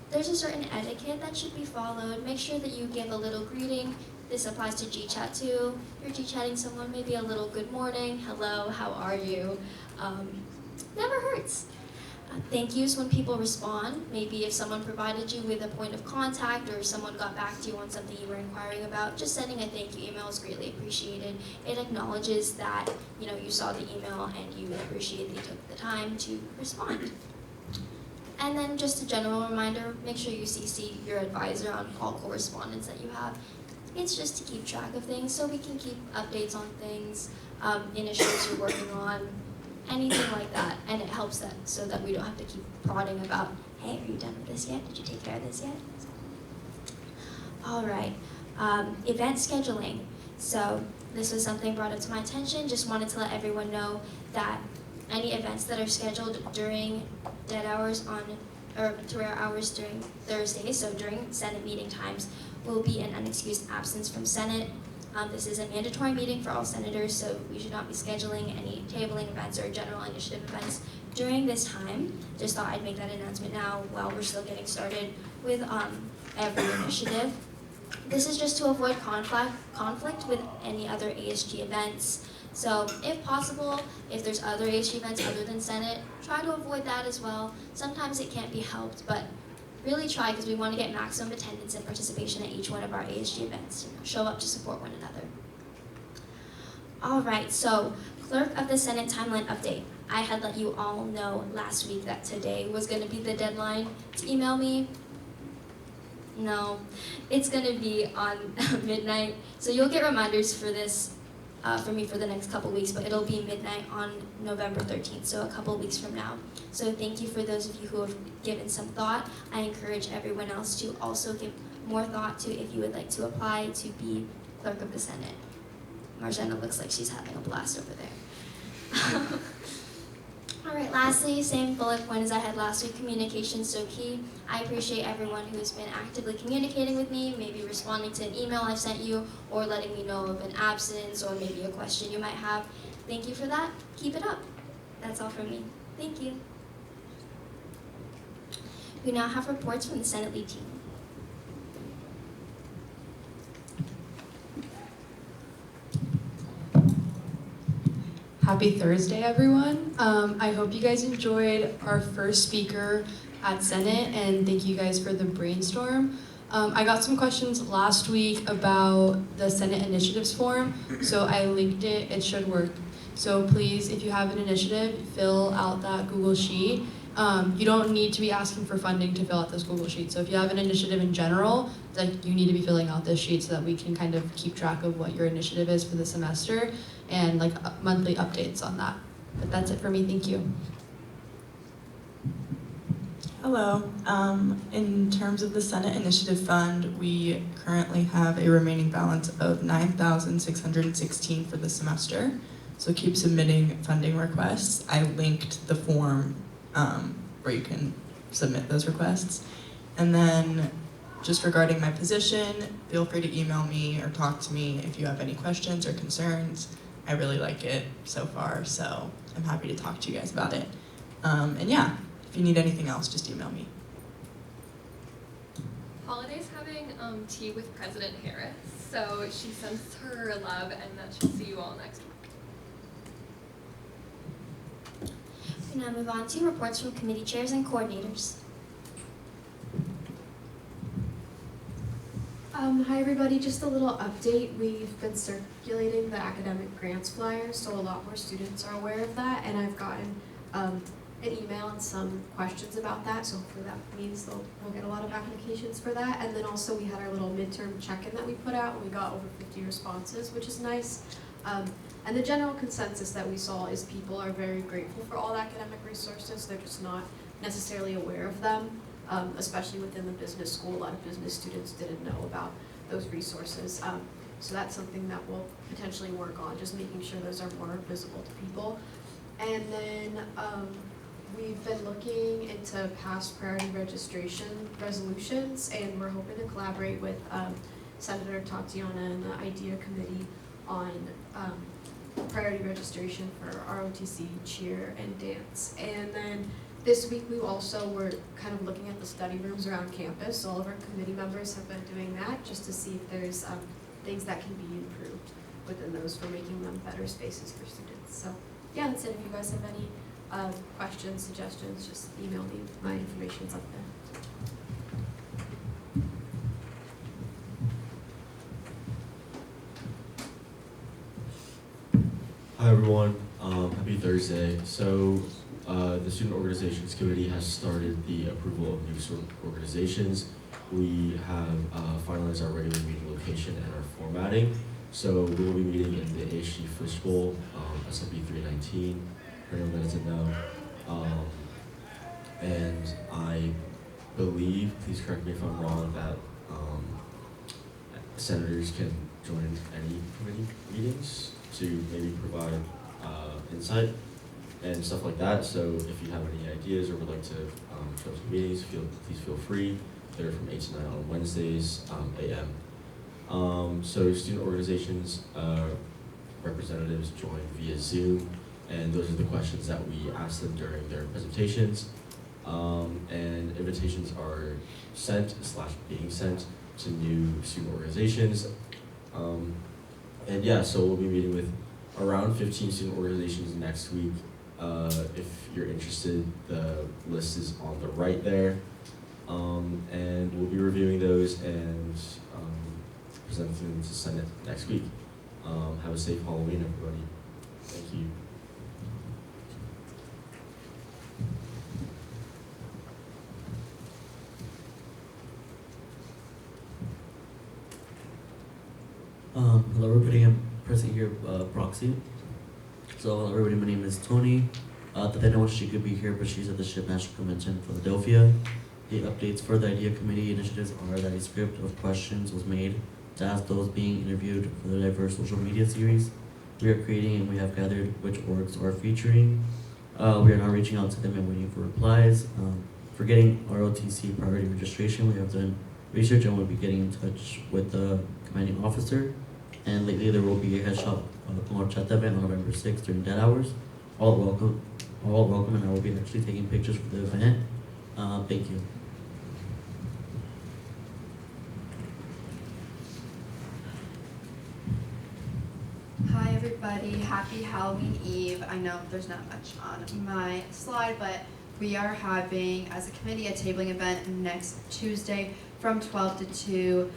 there's a certain etiquette that should be followed. Make sure that you give a little greeting. This applies to G-chat too. If you're G-chatting someone, maybe a little good morning, hello, how are you? Never hurts. Thank yous when people respond. Maybe if someone provided you with a point of contact or someone got back to you on something you were inquiring about, just sending a thank you email is greatly appreciated. It acknowledges that you saw the email and you appreciate that you took the time to respond. And then just a general reminder, make sure you CC your advisor on all correspondence that you have. It's just to keep track of things so we can keep updates on things, initiatives you're working on, anything like that, and it helps that so that we don't have to keep prodding about, hey, are you done with this yet? Did you take care of this yet? All right, event scheduling. So this was something brought up to my attention. Just wanted to let everyone know that any events that are scheduled during dead hours or to rare hours during Thursday, so during Senate meeting times, will be an unexcused absence from Senate. This is a mandatory meeting for all senators, so we should not be scheduling any tabling events or general initiative events during this time. Just thought I'd make that announcement now while we're still getting started with every initiative. This is just to avoid conflict with any other ASG events. So if possible, if there's other ASG events other than Senate, try to avoid that as well. Sometimes it can't be helped, but really try because we want to get maximum attendance and participation at each one of our ASG events. Show up to support one another. All right, so Clerk of the Senate timeline update. I had let you all know last week that today was going to be the deadline to email me. No, it's going to be on midnight. So you'll get reminders for this from me for the next couple weeks, but it'll be midnight on November 13th, so a couple weeks from now. So thank you for those of you who have given some thought. I encourage everyone else to also give more thought to if you would like to apply to be Clerk of the Senate. Marjana looks like she's having a blast over there. All right, lastly, same bullet point as I had last week, communication so key. I appreciate everyone who has been actively communicating with me, maybe responding to an email I've sent you, or letting me know of an absence, or maybe a question you might have. Thank you for that. Keep it up. That's all from me. Thank you. We now have reports from the Senate lead team. Happy Thursday, everyone. I hope you guys enjoyed our first speaker at Senate, and thank you guys for the brainstorm. I got some questions last week about the Senate initiatives form, so I linked it. It should work. So please, if you have an initiative, fill out that Google Sheet. You don't need to be asking for funding to fill out this Google Sheet. So if you have an initiative in general, like you need to be filling out this sheet so that we can kind of keep track of what your initiative is for the semester and like monthly updates on that. But that's it for me, thank you. Hello. In terms of the Senate Initiative Fund, we currently have a remaining balance of $9,616 for the semester. So keep submitting funding requests. I linked the form where you can submit those requests. And then just regarding my position, feel free to email me or talk to me if you have any questions or concerns. I really like it so far, so I'm happy to talk to you guys about it. And yeah, if you need anything else, just email me. Holiday's having tea with President Harris, so she sends her love and that she'll see you all next week. We now move on to reports from committee chairs and coordinators. Hi everybody, just a little update. We've been circulating the academic grants flyer, so a lot more students are aware of that, and I've gotten an email and some questions about that, so hopefully that means we'll get a lot of applications for that. And then also we had our little midterm check-in that we put out, and we got over 50 responses, which is nice. And the general consensus that we saw is people are very grateful for all the academic resources. They're just not necessarily aware of them, especially within the business school. A lot of business students didn't know about those resources. So that's something that we'll potentially work on, just making sure those are more visible to people. And then we've been looking into past priority registration resolutions, and we're hoping to collaborate with Senator Tatiana and the IDEA committee on priority registration for ROTC, cheer, and dance. And then this week we also were kind of looking at the study rooms around campus. So all of our committee members have been doing that just to see if there's things that can be improved within those for making them better spaces for students. So yeah, that's it. If you guys have any questions, suggestions, just email me. My information's up there. Hi everyone, happy Thursday. So the Student Organizations Committee has started the approval of new student organizations. We have finalized our regular meeting location and our formatting. So we will be meeting in the ASG Fishbowl, SLB 319, for anyone that doesn't know. And I believe, please correct me if I'm wrong, that senators can join any committee meetings to maybe provide insight and stuff like that. So if you have any ideas or would like to show up to meetings, please feel free. They're from 8 to 9 on Wednesdays, a.m. So student organizations representatives join via Zoom, and those are the questions that we ask them during their presentations. And invitations are being sent to new student organizations. And yeah, so we'll be meeting with around 15 student organizations next week. If you're interested, the list is on the right there. And we'll be reviewing those and presenting them to Senate next week. Have a safe Halloween, everybody. Thank you. Hello everybody, I'm present here proxy. So hello everybody, my name is Tony. Tatiana wished she could be here, but she's at the Ship National Convention in Philadelphia. The updates for the IDEA Committee initiatives are that a script of questions was made to ask those being interviewed for the diverse social media series we are creating, and we have gathered which orgs are featuring. We are now reaching out to them and waiting for replies. For getting ROTC priority registration, we have done research and we'll be getting in touch with the commanding officer. And lately there will be a headshot chat event on November 6th during dead hours. All welcome, and I will be actually taking pictures for the event. Thank you. Hi everybody, happy Halloween Eve. I know there's not much on my slide, but we are having, as a committee, a tabling event next Tuesday from 12 to 2.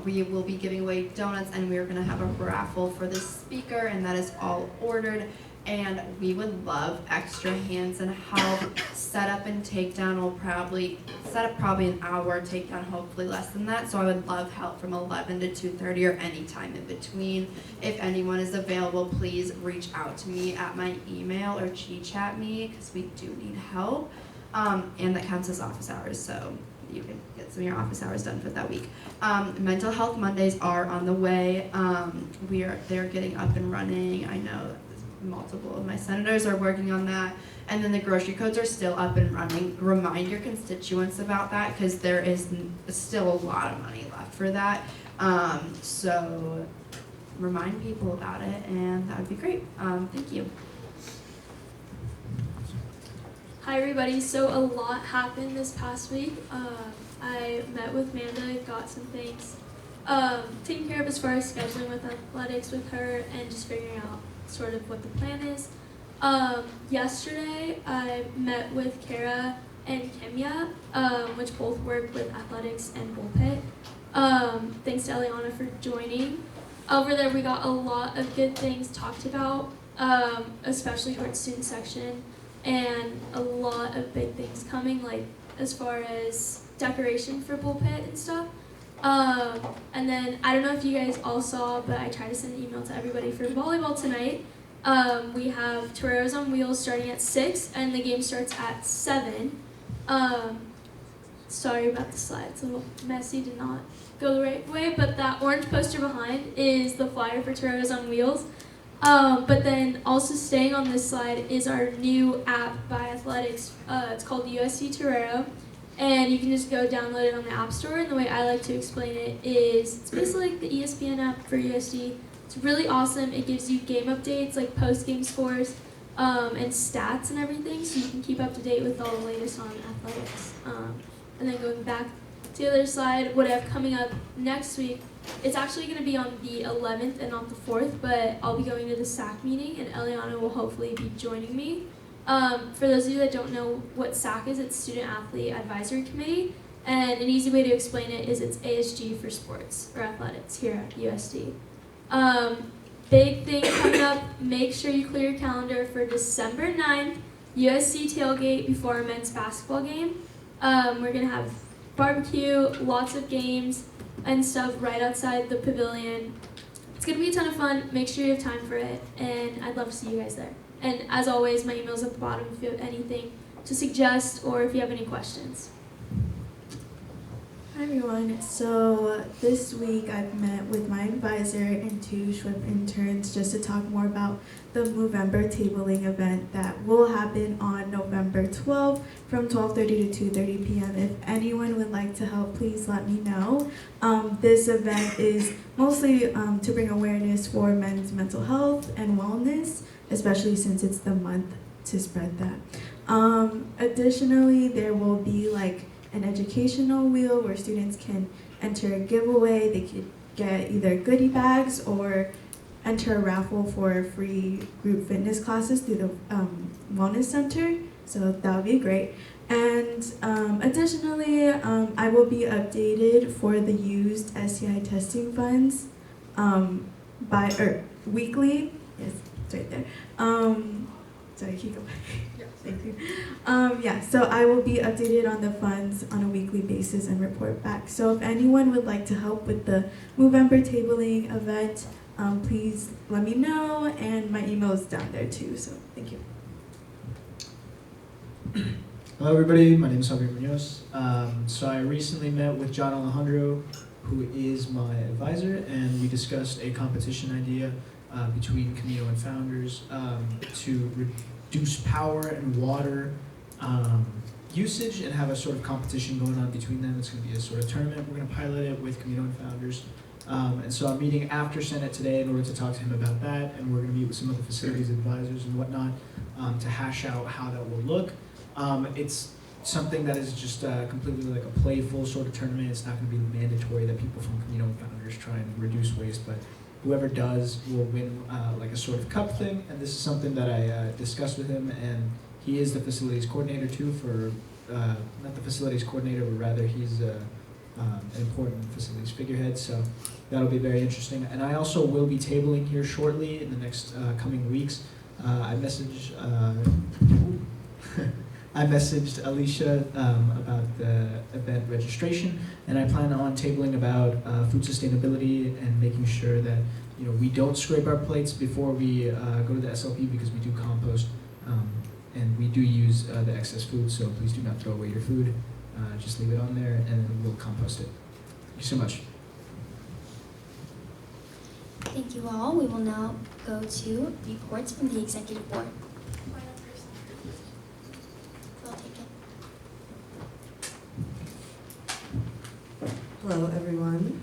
We will be giving away donuts, and we are going to have a raffle for the speaker, and that is all ordered. And we would love extra hands and help. Setup and takedown will probably an hour, takedown hopefully less than that. So I would love help from 11 to 2:30 or any time in between. If anyone is available, please reach out to me at my email or chat me, because we do need help. And that counts as office hours, so you can get some of your office hours done for that week. Mental Health Mondays are on the way. They're getting up and running. I know multiple of my senators are working on that. And then the grocery codes are still up and running. Remind your constituents about that, because there is still a lot of money left for that. So remind people about it, and that would be great. Thank you. Hi everybody, so a lot happened this past week. I met with Amanda, got some things taken care of as far as scheduling with athletics with her and just figuring out sort of what the plan is. Yesterday I met with Kara and Kimya, which both work with athletics and bullpit. Thanks to Eliana for joining. Over there we got a lot of good things talked about, especially towards student section and a lot of big things coming, like as far as decoration for bullpit and stuff. And then I don't know if you guys all saw, but I tried to send an email to everybody for volleyball tonight. We have Toreros on Wheels starting at 6, and the game starts at 7. Sorry about the slide, it's a little messy, did not go the right way, but that orange poster behind is the flyer for Toreros on Wheels. But then also staying on this slide is our new app by Athletics. It's called USD Torero, and you can just go download it on the App Store. And the way I like to explain it is it's basically like the ESPN app for USD. It's really awesome. It gives you game updates, like post-game scores, and stats and everything, so you can keep up to date with all the latest on athletics. And then going back to the other slide, what I have coming up next week, it's actually going to be on the 11th and not the 4th, but I'll be going to the SAC meeting, and Eliana will hopefully be joining me. For those of you that don't know what SAC is, it's Student Athlete Advisory Committee, and an easy way to explain it is it's ASG for sports, or athletics, here at USD. Big thing coming up, make sure you clear your calendar for December 9th, USC tailgate before our men's basketball game. We're going to have barbecue, lots of games, and stuff right outside the pavilion. It's going to be a ton of fun. Make sure you have time for it, and I'd love to see you guys there. And as always, my email's at the bottom if you have anything to suggest or if you have any questions. Hi everyone. So this week I've met with my advisor and 2 SHWIP interns just to talk more about the Movember tabling event that will happen on November 12th from 12:30 to 2:30 p.m. If anyone would like to help, please let me know. This event is mostly to bring awareness for men's mental health and wellness, especially since it's the month to spread that. Additionally, there will be like an educational wheel where students can enter a giveaway. They could get either goodie bags or enter a raffle for free group fitness classes through the Wellness Center. So that would be great. And additionally, I will be updated for the used STI testing funds weekly. Yes, it's right there. Sorry, can you go back? Thank you. So I will be updated on the funds on a weekly basis and report back. So if anyone would like to help with the Movember tabling event, please let me know, and my email is down there too, so thank you. Hello everybody, my name is Javier Munoz. So I recently met with John Alejandro, who is my advisor, and we discussed a competition idea between Camino and Founders to reduce power and water usage and have a sort of competition going on between them. It's going to be a sort of tournament. We're going to pilot it with Camino and Founders. And so I'm meeting after Senate today in order to talk to him about that, and we're going to meet with some of the facilities advisors and whatnot to hash out how that will look. It's something that is just completely like a playful sort of tournament. It's not going to be mandatory that people from Camino and Founders try and reduce waste, but whoever does will win like a sort of cup thing. And this is something that I discussed with him, and he is the facilities coordinator too for, not the facilities coordinator, but rather he's an important facilities figurehead, so that'll be very interesting. And I also will be tabling here shortly in the next coming weeks. I messaged Alicia about the event registration, and I plan on tabling about food sustainability and making sure that we don't scrape our plates before we go to the SLP, because we do compost and we do use the excess food. So please do not throw away your food. Just leave it on there, and then we'll compost it. Thank you so much. Thank you all. We will now go to reports from the Executive Board. I'll take it. Hello, everyone.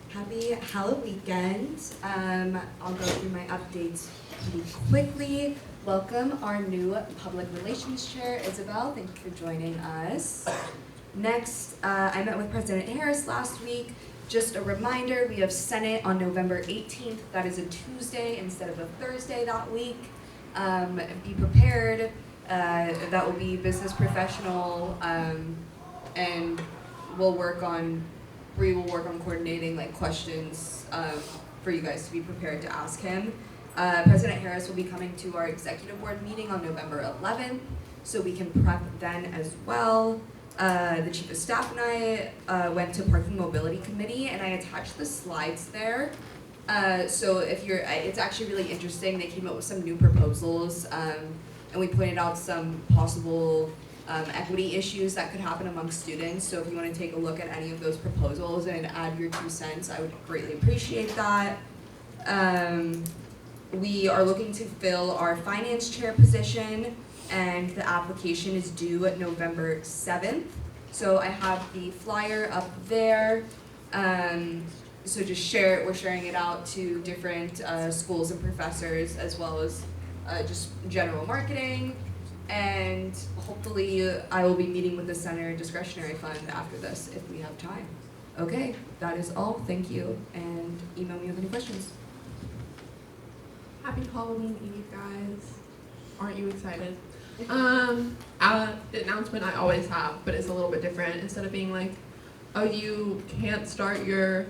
Happy Halloween weekend. I'll go through my updates pretty quickly. Welcome our new Public Relations Chair, Isabel. Thank you for joining us. Next, I met with President Harris last week. Just a reminder, we have Senate on November 18th. That is a Tuesday instead of a Thursday that week. Be prepared. That will be business professional, and we will work on coordinating like questions for you guys to be prepared to ask him. President Harris will be coming to our executive board meeting on November 11th, so we can prep then as well. The chief of staff and I went to parking mobility committee, and I attached the slides there. So if you're, it's actually really interesting. They came up with some new proposals, and we pointed out some possible equity issues that could happen among students. So if you want to take a look at any of those proposals and add your 2 cents, I would greatly appreciate that. We are looking to fill our finance chair position, and the application is due November 7th. So I have the flyer up there. So just we're sharing it out to different schools and professors, as well as just general marketing. And hopefully I will be meeting with the Center Discretionary Fund after this if we have time. Okay, that is all. Thank you, and email me if you have any questions. Happy Halloween Eve, guys. Aren't you excited? The announcement I always have, but it's a little bit different. Instead of being like, oh, you can't start your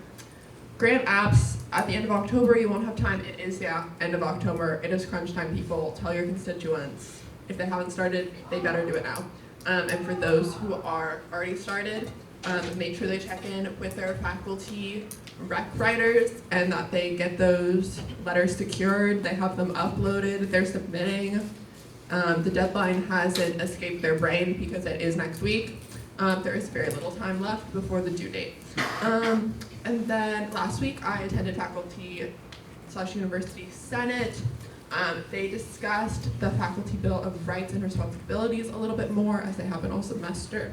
grant apps at the end of October, you won't have time. It is the end of October. It is crunch time, people. Tell your constituents. If they haven't started, they better do it now. And for those who are already started, make sure they check in with their faculty rec writers and that they get those letters secured, they have them uploaded, they're submitting. The deadline hasn't escaped their brain because it is next week. There is very little time left before the due date. And then last week I attended faculty/university senate. They discussed the faculty bill of rights and responsibilities a little bit more, as they happen all semester.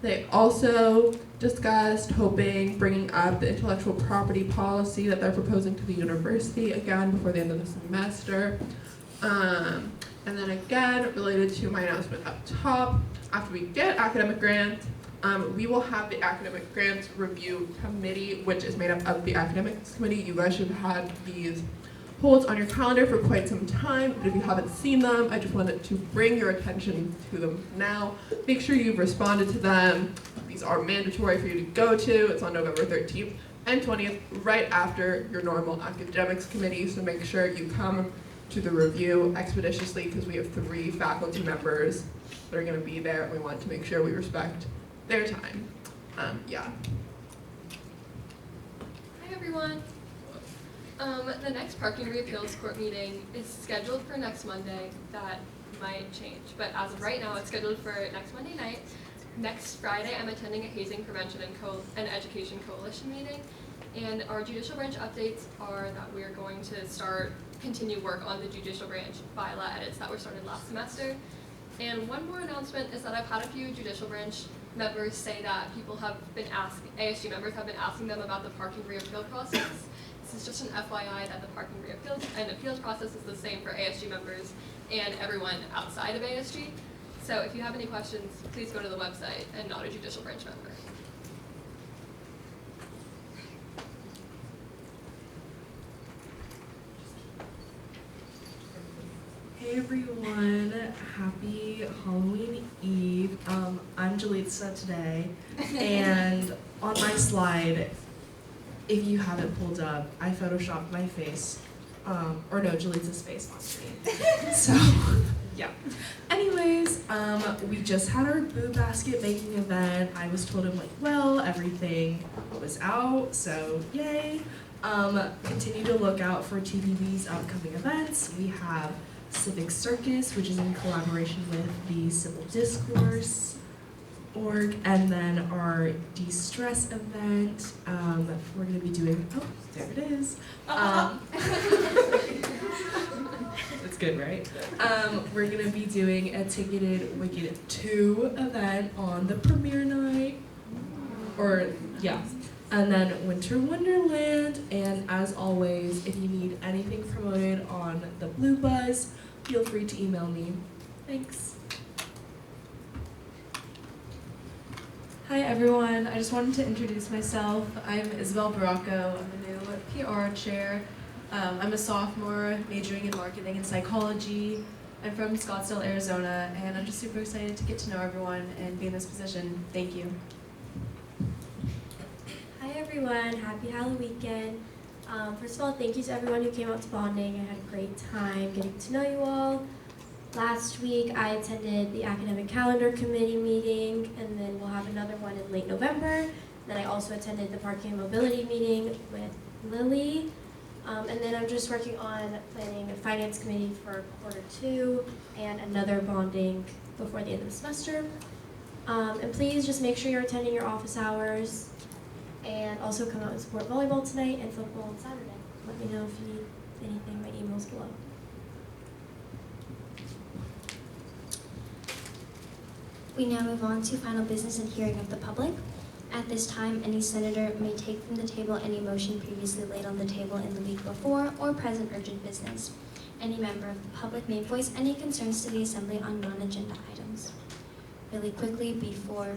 They also discussed bringing up the intellectual property policy that they're proposing to the university again before the end of the semester. And then again, related to my announcement up top, after we get academic grants, we will have the academic grants review committee, which is made up of the academics committee. You guys should have had these holds on your calendar for quite some time, but if you haven't seen them, I just wanted to bring your attention to them now. Make sure you've responded to them. These are mandatory for you to go to. It's on November 13th and 20th, right after your normal academics committee, so make sure you come to the review expeditiously because we have 3 faculty members that are going to be there, and we want to make sure we respect their time. Yeah. Hi everyone. The next parking reappeals court meeting is scheduled for next Monday. That might change, but as of right now, it's scheduled for next Monday night. Next Friday, I'm attending a hazing prevention and education coalition meeting, and our judicial branch updates are that we are going to continue work on the judicial branch bylaw edits that were started last semester. And one more announcement is that I've had a few judicial branch members say that ASG members have been asking them about the parking reappeal process. This is just an FYI that the parking reappeals and appeals process is the same for ASG members and everyone outside of ASG. So if you have any questions, please go to the website and not a judicial branch member. Hey everyone, happy Halloween Eve. I'm Jalitza today, and on my slide, if you have it pulled up, I photoshopped my face, or no, Jalitza's face on screen. So, yeah. Anyways, we just had our boo basket making event. I was told everything was out, so yay. Continue to look out for TBV's upcoming events. We have Civic Circus, which is in collaboration with the Civil Discourse org, and then our de-stress event. We're going to be doing, oh, there it is. That's good, right? We're going to be doing a ticketed Wicked 2 event on the premiere night, or yeah. And then Winter Wonderland, and as always, if you need anything promoted on the Blue Buzz, feel free to email me. Thanks. Hi everyone, I just wanted to introduce myself. I'm Isabel Baracco. I'm a new PR chair. I'm a sophomore majoring in marketing and psychology. I'm from Scottsdale, Arizona, and I'm just super excited to get to know everyone and be in this position. Thank you. Hi everyone, happy Halloween weekend. First of all, thank you to everyone who came out to bonding. I had a great time getting to know you all. Last week, I attended the academic calendar committee meeting, and then we'll have another one in late November. Then I also attended the parking and mobility meeting with Lily. And then I'm just working on planning a finance committee for Q2 and another bonding before the end of the semester. And please just make sure you're attending your office hours, and also come out and support volleyball tonight and football on Saturday. Let me know if you need anything. My email's below. We now move on to final business and hearing of the public. At this time, any senator may take from the table any motion previously laid on the table in the week before or present urgent business. Any member of the public may voice any concerns to the assembly on non-agenda items. Really quickly, before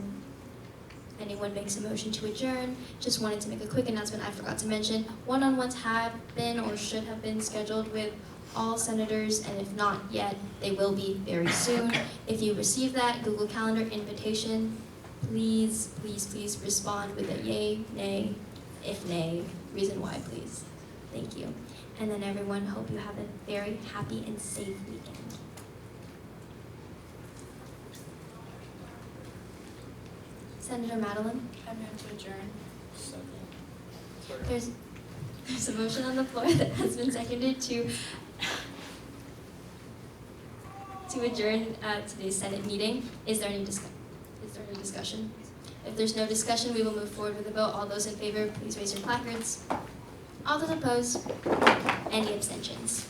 anyone makes a motion to adjourn, just wanted to make a quick announcement I forgot to mention. One-on-ones have been or should have been scheduled with all senators, and if not yet, they will be very soon. If you receive that Google Calendar invitation, please respond with a yay, nay, if nay, reason why, please. Thank you. And then everyone, hope you have a very happy and safe weekend. Senator Madeline? I move to adjourn. There's a motion on the floor that has been seconded to adjourn today's Senate meeting. Is there any discussion? If there's no discussion, we will move forward with the vote. All those in favor, please raise your placards. All those opposed? Any abstentions?